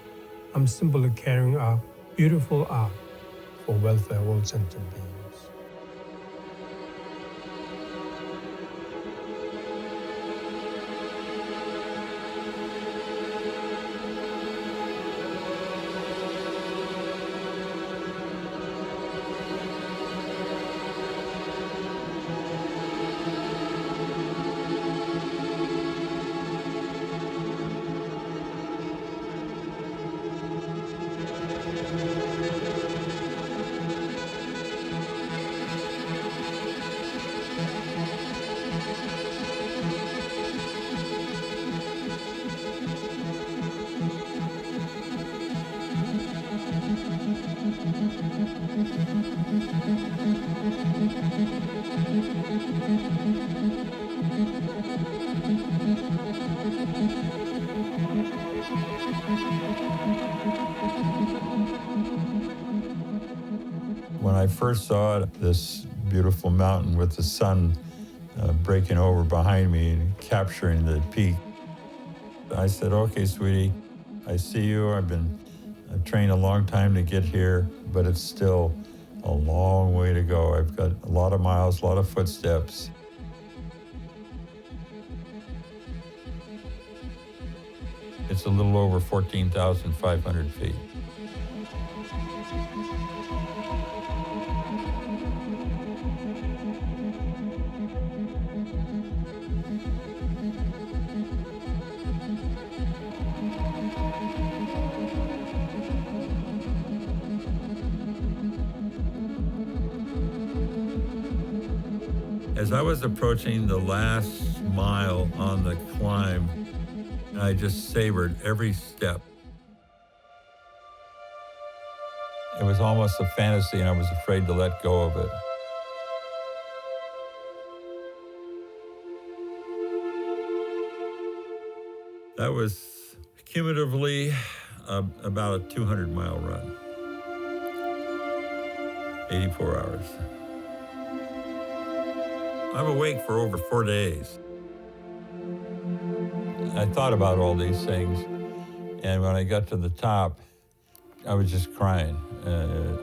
I'm simply carrying a beautiful art for welfare of all sentient beings. When I first saw this beautiful mountain with the sun breaking over behind me and capturing the peak, I said, okay, sweetie, I see you. I've trained a long time to get here, but it's still a long way to go. I've got a lot of miles, a lot of footsteps. It's a little over 14,500 feet. As I was approaching the last mile on the climb, I just savored every step. It was almost a fantasy, and I was afraid to let go of it. That was cumulatively about a 200-mile run, 84 hours. I'm awake for over 4 days. I thought about all these things, and when I got to the top, I was just crying.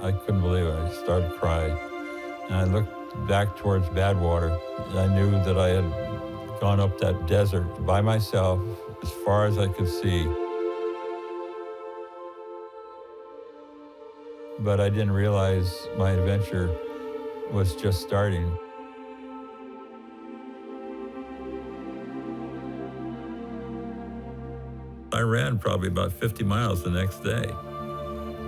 I couldn't believe it. I started crying. And I looked back towards Badwater. I knew that I had gone up that desert by myself as far as I could see. But I didn't realize my adventure was just starting. I ran probably about 50 miles the next day.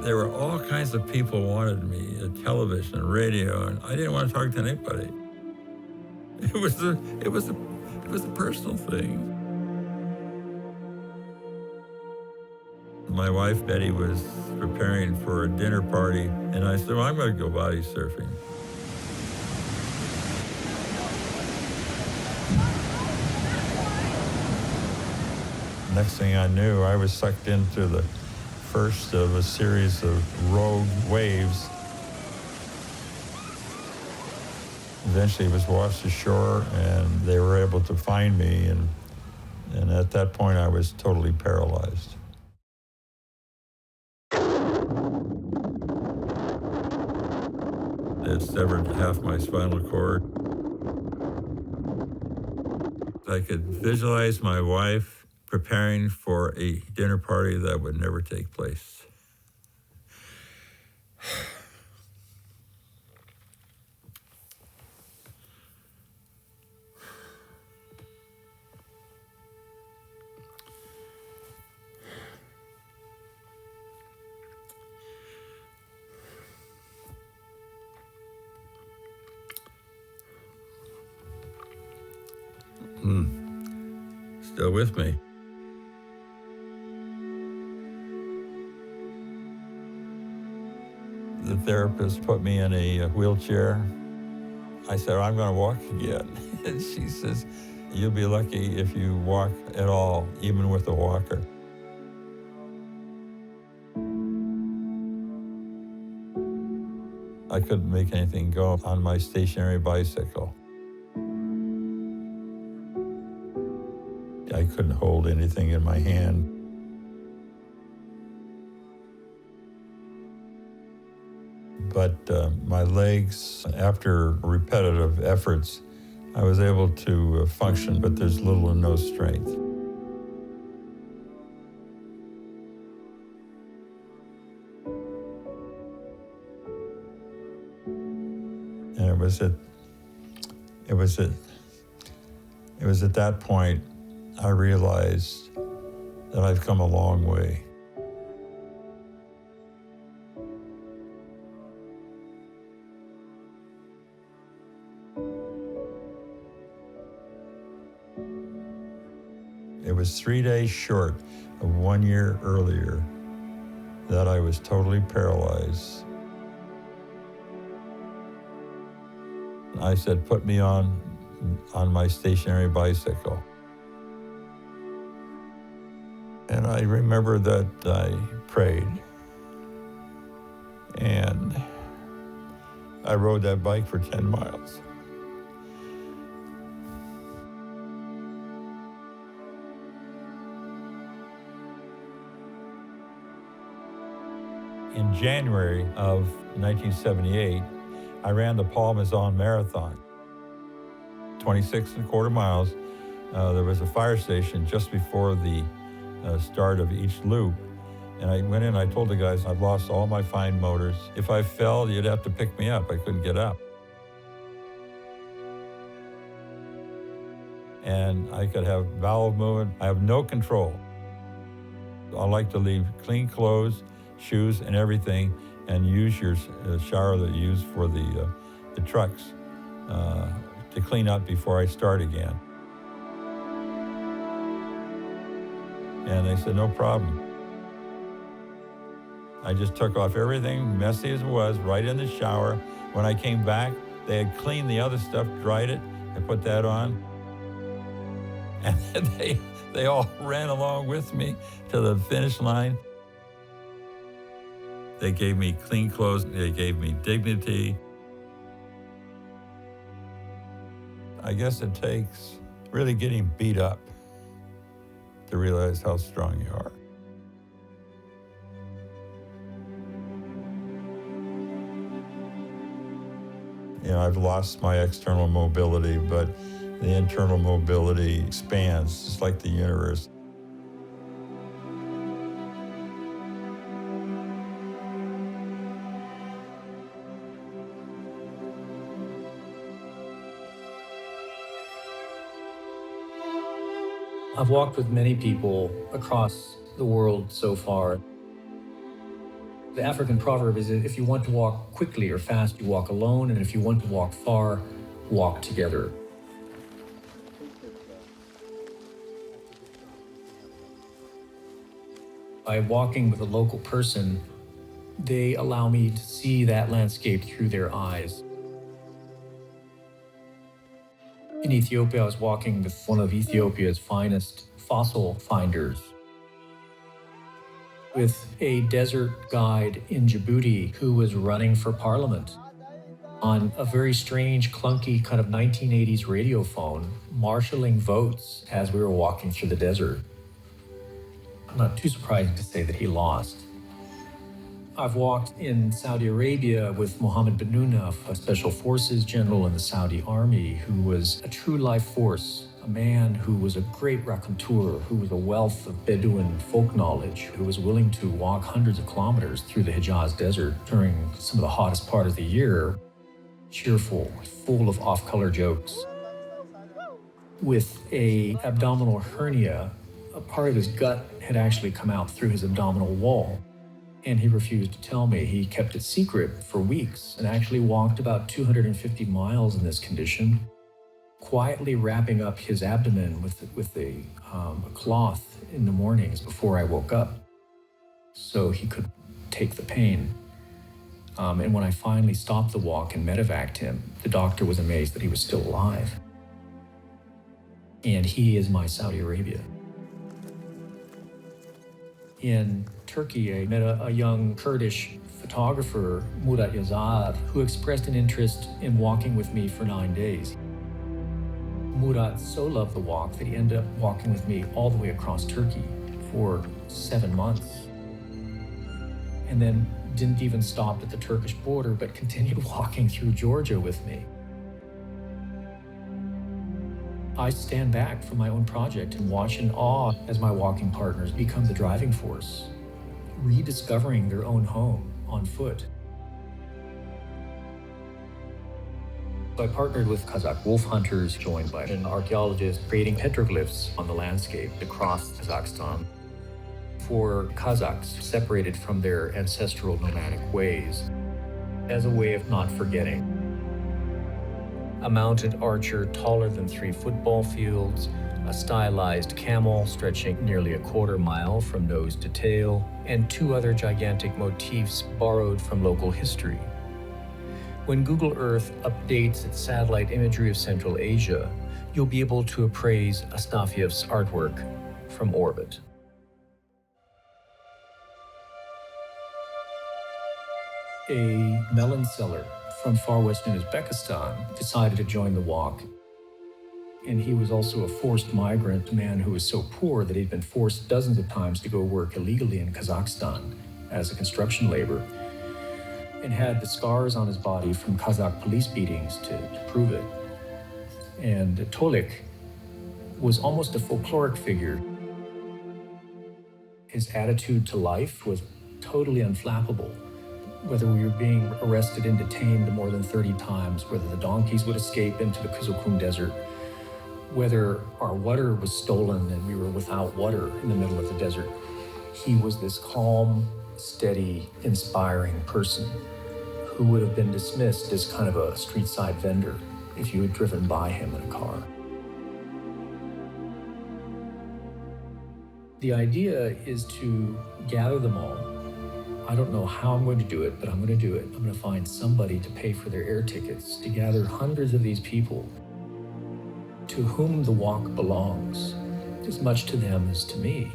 There were all kinds of people wanted me, television, radio, and I didn't want to talk to anybody. It was a personal thing. My wife, Betty, was preparing for a dinner party, and I said, well, I'm going to go body surfing. Next thing I knew, I was sucked into the first of a series of rogue waves. Eventually it was washed ashore, and they were able to find me, and at that point I was totally paralyzed. It severed half my spinal cord. I could visualize my wife preparing for a dinner party that would never take place. Still with me. The therapist put me in a wheelchair. I said, I'm going to walk again. And she says, you'll be lucky if you walk at all, even with a walker. I couldn't make anything go on my stationary bicycle. I couldn't hold anything in my hand. But my legs, after repetitive efforts, I was able to function, but there's little or no strength. And it was at that point I realized that I've come a long way. It was 3 days short of 1 year earlier that I was totally paralyzed. I said, put me on my stationary bicycle. And I remember that I prayed, and I rode that bike for 10 miles. In January of 1978, I ran the Paul Mazon Marathon, 26 and a quarter miles. There was a fire station just before the start of each loop. And I went in, I told the guys, I've lost all my fine motors. If I fell, you'd have to pick me up. I couldn't get up. And I could have bowel movement. I have no control. I like to leave clean clothes, shoes, and everything, and use your shower that you use for the trucks to clean up before I start again. And they said, no problem. I just took off everything, messy as it was, right in the shower. When I came back, they had cleaned the other stuff, dried it. I put that on. And then they all ran along with me to the finish line. They gave me clean clothes. They gave me dignity. I guess it takes really getting beat up to realize how strong you are. You know, I've lost my external mobility, but the internal mobility expands, just like the universe. I've walked with many people across the world so far. The African proverb is that if you want to walk quickly or fast, you walk alone, and if you want to walk far, walk together. By walking with a local person, they allow me to see that landscape through their eyes. In Ethiopia, I was walking with one of Ethiopia's finest fossil finders, with a desert guide in Djibouti who was running for parliament on a very strange, clunky kind of 1980s radio phone, marshalling votes as we were walking through the desert. I'm not too surprised to say that he lost. I've walked in Saudi Arabia with Mohammed bin Nunaf, a special forces general in the Saudi army, who was a true life force, a man who was a great raconteur, who was a wealth of Bedouin folk knowledge, who was willing to walk hundreds of kilometers through the Hijaz desert during some of the hottest part of the year, cheerful, full of off-color jokes. With an abdominal hernia, a part of his gut had actually come out through his abdominal wall. And he refused to tell me. He kept it secret for weeks and actually walked about 250 miles in this condition, quietly wrapping up his abdomen with a cloth in the mornings before I woke up so he could take the pain. And when I finally stopped the walk and medevaced him, the doctor was amazed that he was still alive. And he is my Saudi Arabia. In Turkey, I met a young Kurdish photographer, Murat Yazar, who expressed an interest in walking with me for 9 days. Murat so loved the walk that he ended up walking with me all the way across Turkey for 7 months. And then didn't even stop at the Turkish border, but continued walking through Georgia with me. I stand back from my own project and watch in awe as my walking partners become the driving force, rediscovering their own home on foot. So I partnered with Kazakh wolf hunters, joined by an archaeologist, creating petroglyphs on the landscape across Kazakhstan for Kazakhs separated from their ancestral nomadic ways, as a way of not forgetting. A mounted archer taller than 3 football fields, a stylized camel stretching nearly a quarter-mile from nose to tail, and 2 other gigantic motifs borrowed from local history. When Google Earth updates its satellite imagery of Central Asia, you'll be able to appraise Astafiev's artwork from orbit. A melon seller from far western Uzbekistan decided to join the walk. And he was also a forced migrant, a man who was so poor that he'd been forced dozens of times to go work illegally in Kazakhstan as a construction laborer, and had the scars on his body from Kazakh police beatings to prove it. And Tolik was almost a folkloric figure. His attitude to life was totally unflappable. Whether we were being arrested and detained more than 30 times, whether the donkeys would escape into the Kızılkum desert, whether our water was stolen and we were without water in the middle of the desert, he was this calm, steady, inspiring person who would have been dismissed as kind of a street-side vendor if you had driven by him in a car. The idea is to gather them all. I don't know how I'm going to do it, but I'm going to do it. I'm going to find somebody to pay for their air tickets, to gather hundreds of these people to whom the walk belongs, as much to them as to me,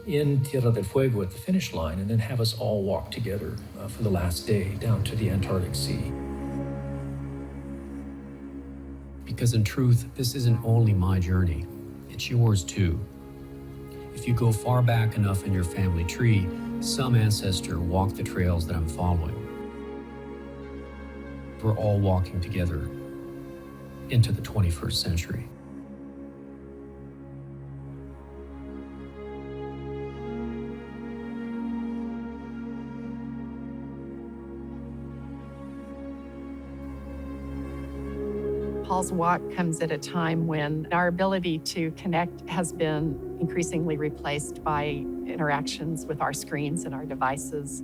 in Tierra del Fuego at the finish line, and then have us all walk together for the last day down to the Antarctic Sea. Because in truth, this isn't only my journey, it's yours too. If you go far back enough in your family tree, some ancestor walked the trails that I'm following. We're all walking together into the 21st century. Paul's walk comes at a time when our ability to connect has been increasingly replaced by interactions with our screens and our devices.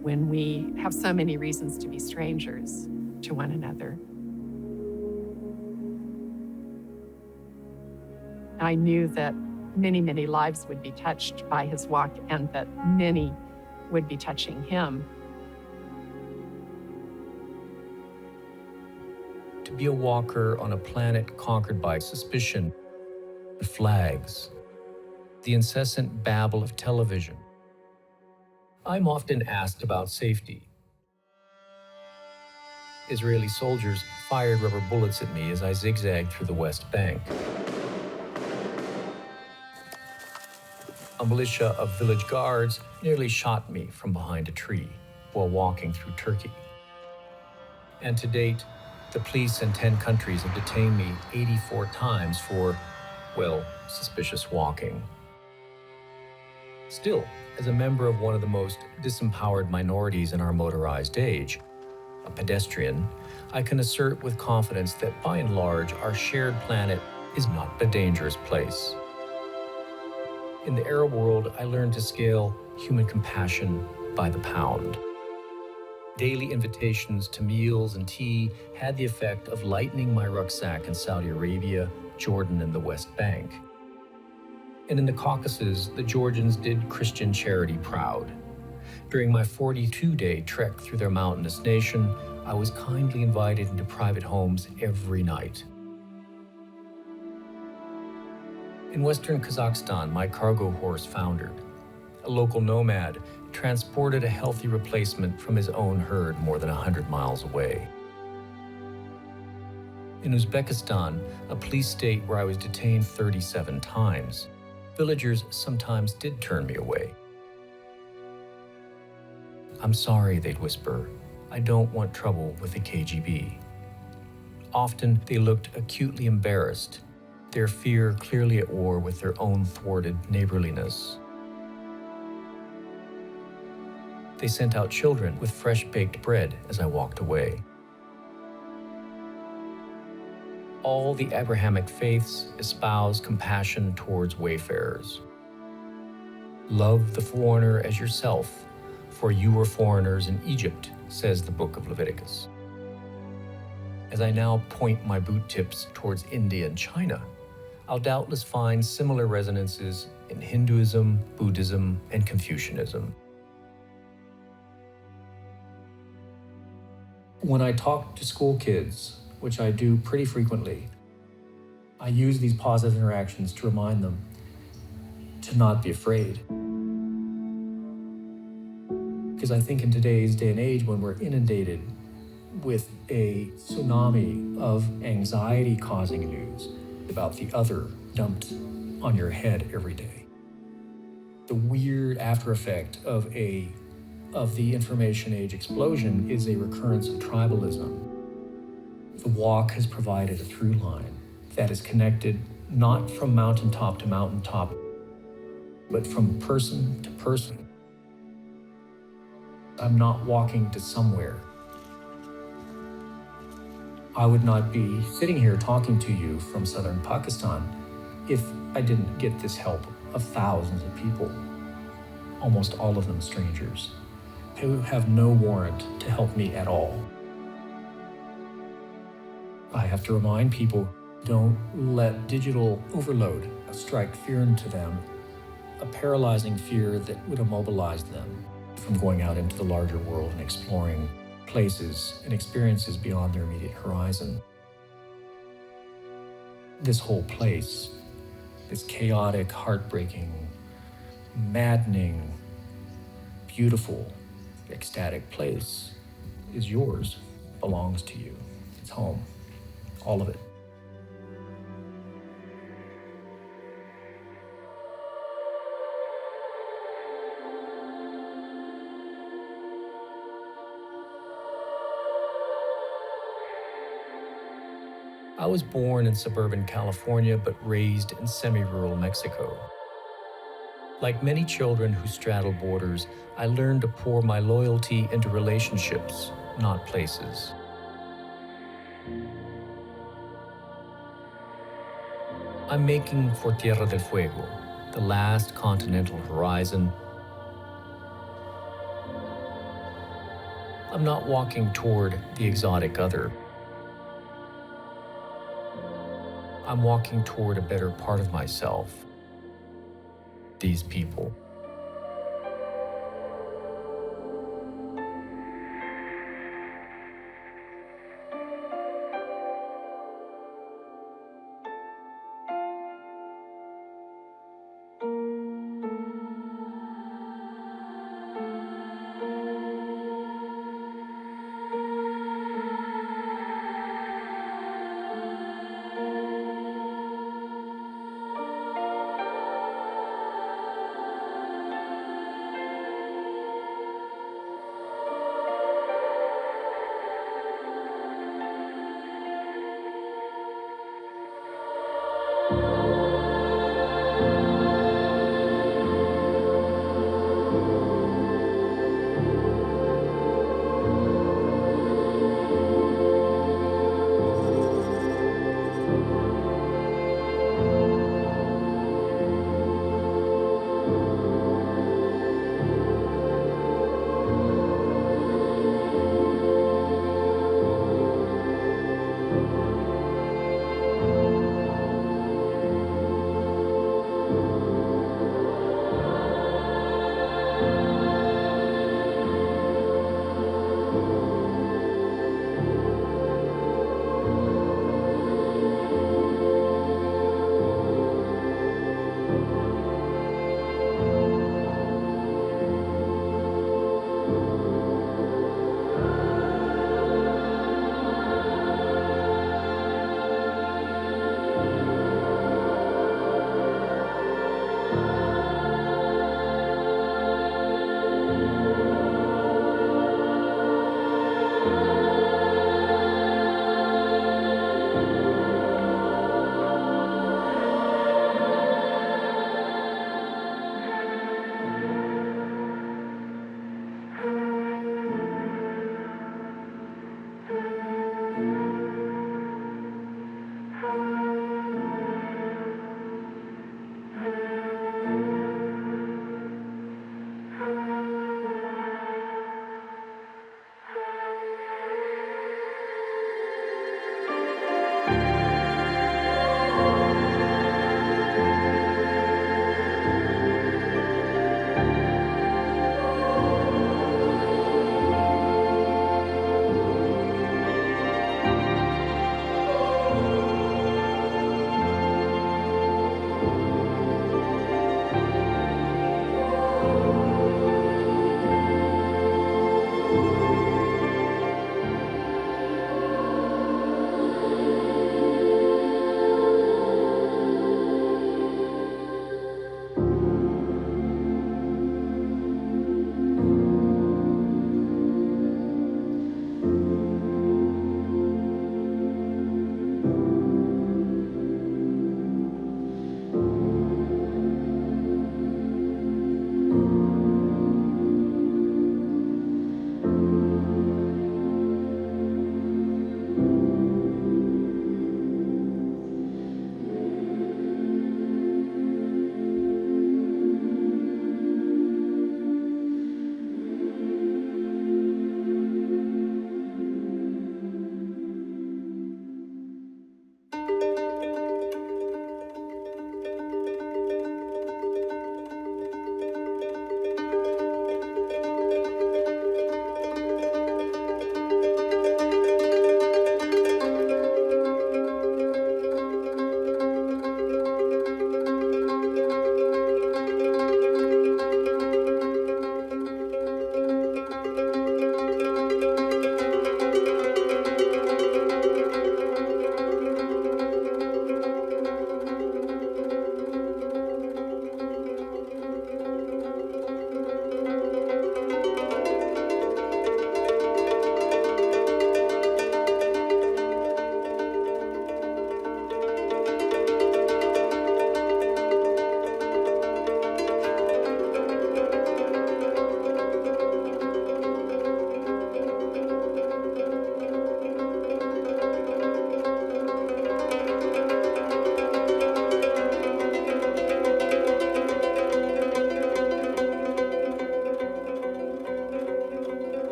When we have so many reasons to be strangers to one another. I knew that many, many lives would be touched by his walk and that many would be touching him. To be a walker on a planet conquered by suspicion, the flags, the incessant babble of television. I'm often asked about safety. Israeli soldiers fired rubber bullets at me as I zigzagged through the West Bank. A militia of village guards nearly shot me from behind a tree while walking through Turkey. And to date, the police in 10 countries have detained me 84 times for, well, suspicious walking. Still, as a member of one of the most disempowered minorities in our motorized age, a pedestrian, I can assert with confidence that by and large, our shared planet is not a dangerous place. In the Arab world, I learned to scale human compassion by the pound. Daily invitations to meals and tea had the effect of lightening my rucksack in Saudi Arabia, Jordan, and the West Bank. And in the Caucasus, the Georgians did Christian charity proud. During my 42-day trek through their mountainous nation, I was kindly invited into private homes every night. In Western Kazakhstan, my cargo horse foundered. A local nomad transported a healthy replacement from his own herd more than 100 miles away. In Uzbekistan, a police state where I was detained 37 times, villagers sometimes did turn me away. "I'm sorry," they'd whisper. "I don't want trouble with the KGB." Often they looked acutely embarrassed, their fear clearly at war with their own thwarted neighborliness. They sent out children with fresh-baked bread as I walked away. All the Abrahamic faiths espouse compassion towards wayfarers. "Love the foreigner as yourself, for you were foreigners in Egypt," says the book of Leviticus. As I now point my boot tips towards India and China, I'll doubtless find similar resonances in Hinduism, Buddhism, and Confucianism. When I talk to school kids, which I do pretty frequently, I use these positive interactions to remind them to not be afraid. Because I think in today's day and age, when we're inundated with a tsunami of anxiety-causing news about the other dumped on your head every day, the weird after effect of the information age explosion is a recurrence of tribalism. The walk has provided a through line that is connected not from mountaintop to mountaintop, but from person to person. I'm not walking to somewhere. I would not be sitting here talking to you from southern Pakistan if I didn't get this help of thousands of people, almost all of them strangers, who have no warrant to help me at all. I have to remind people, don't let digital overload strike fear into them a paralyzing fear that would immobilize them from going out into the larger world and exploring places and experiences beyond their immediate horizon. This whole place, this chaotic, heartbreaking, maddening, beautiful, ecstatic place is yours, belongs to you. It's home, all of it. I was born in suburban California, but raised in semi-rural Mexico. Like many children who straddle borders, I learned to pour my loyalty into relationships, not places. I'm making for Tierra del Fuego, the last continental horizon. I'm not walking toward the exotic other. I'm walking toward a better part of myself. These people.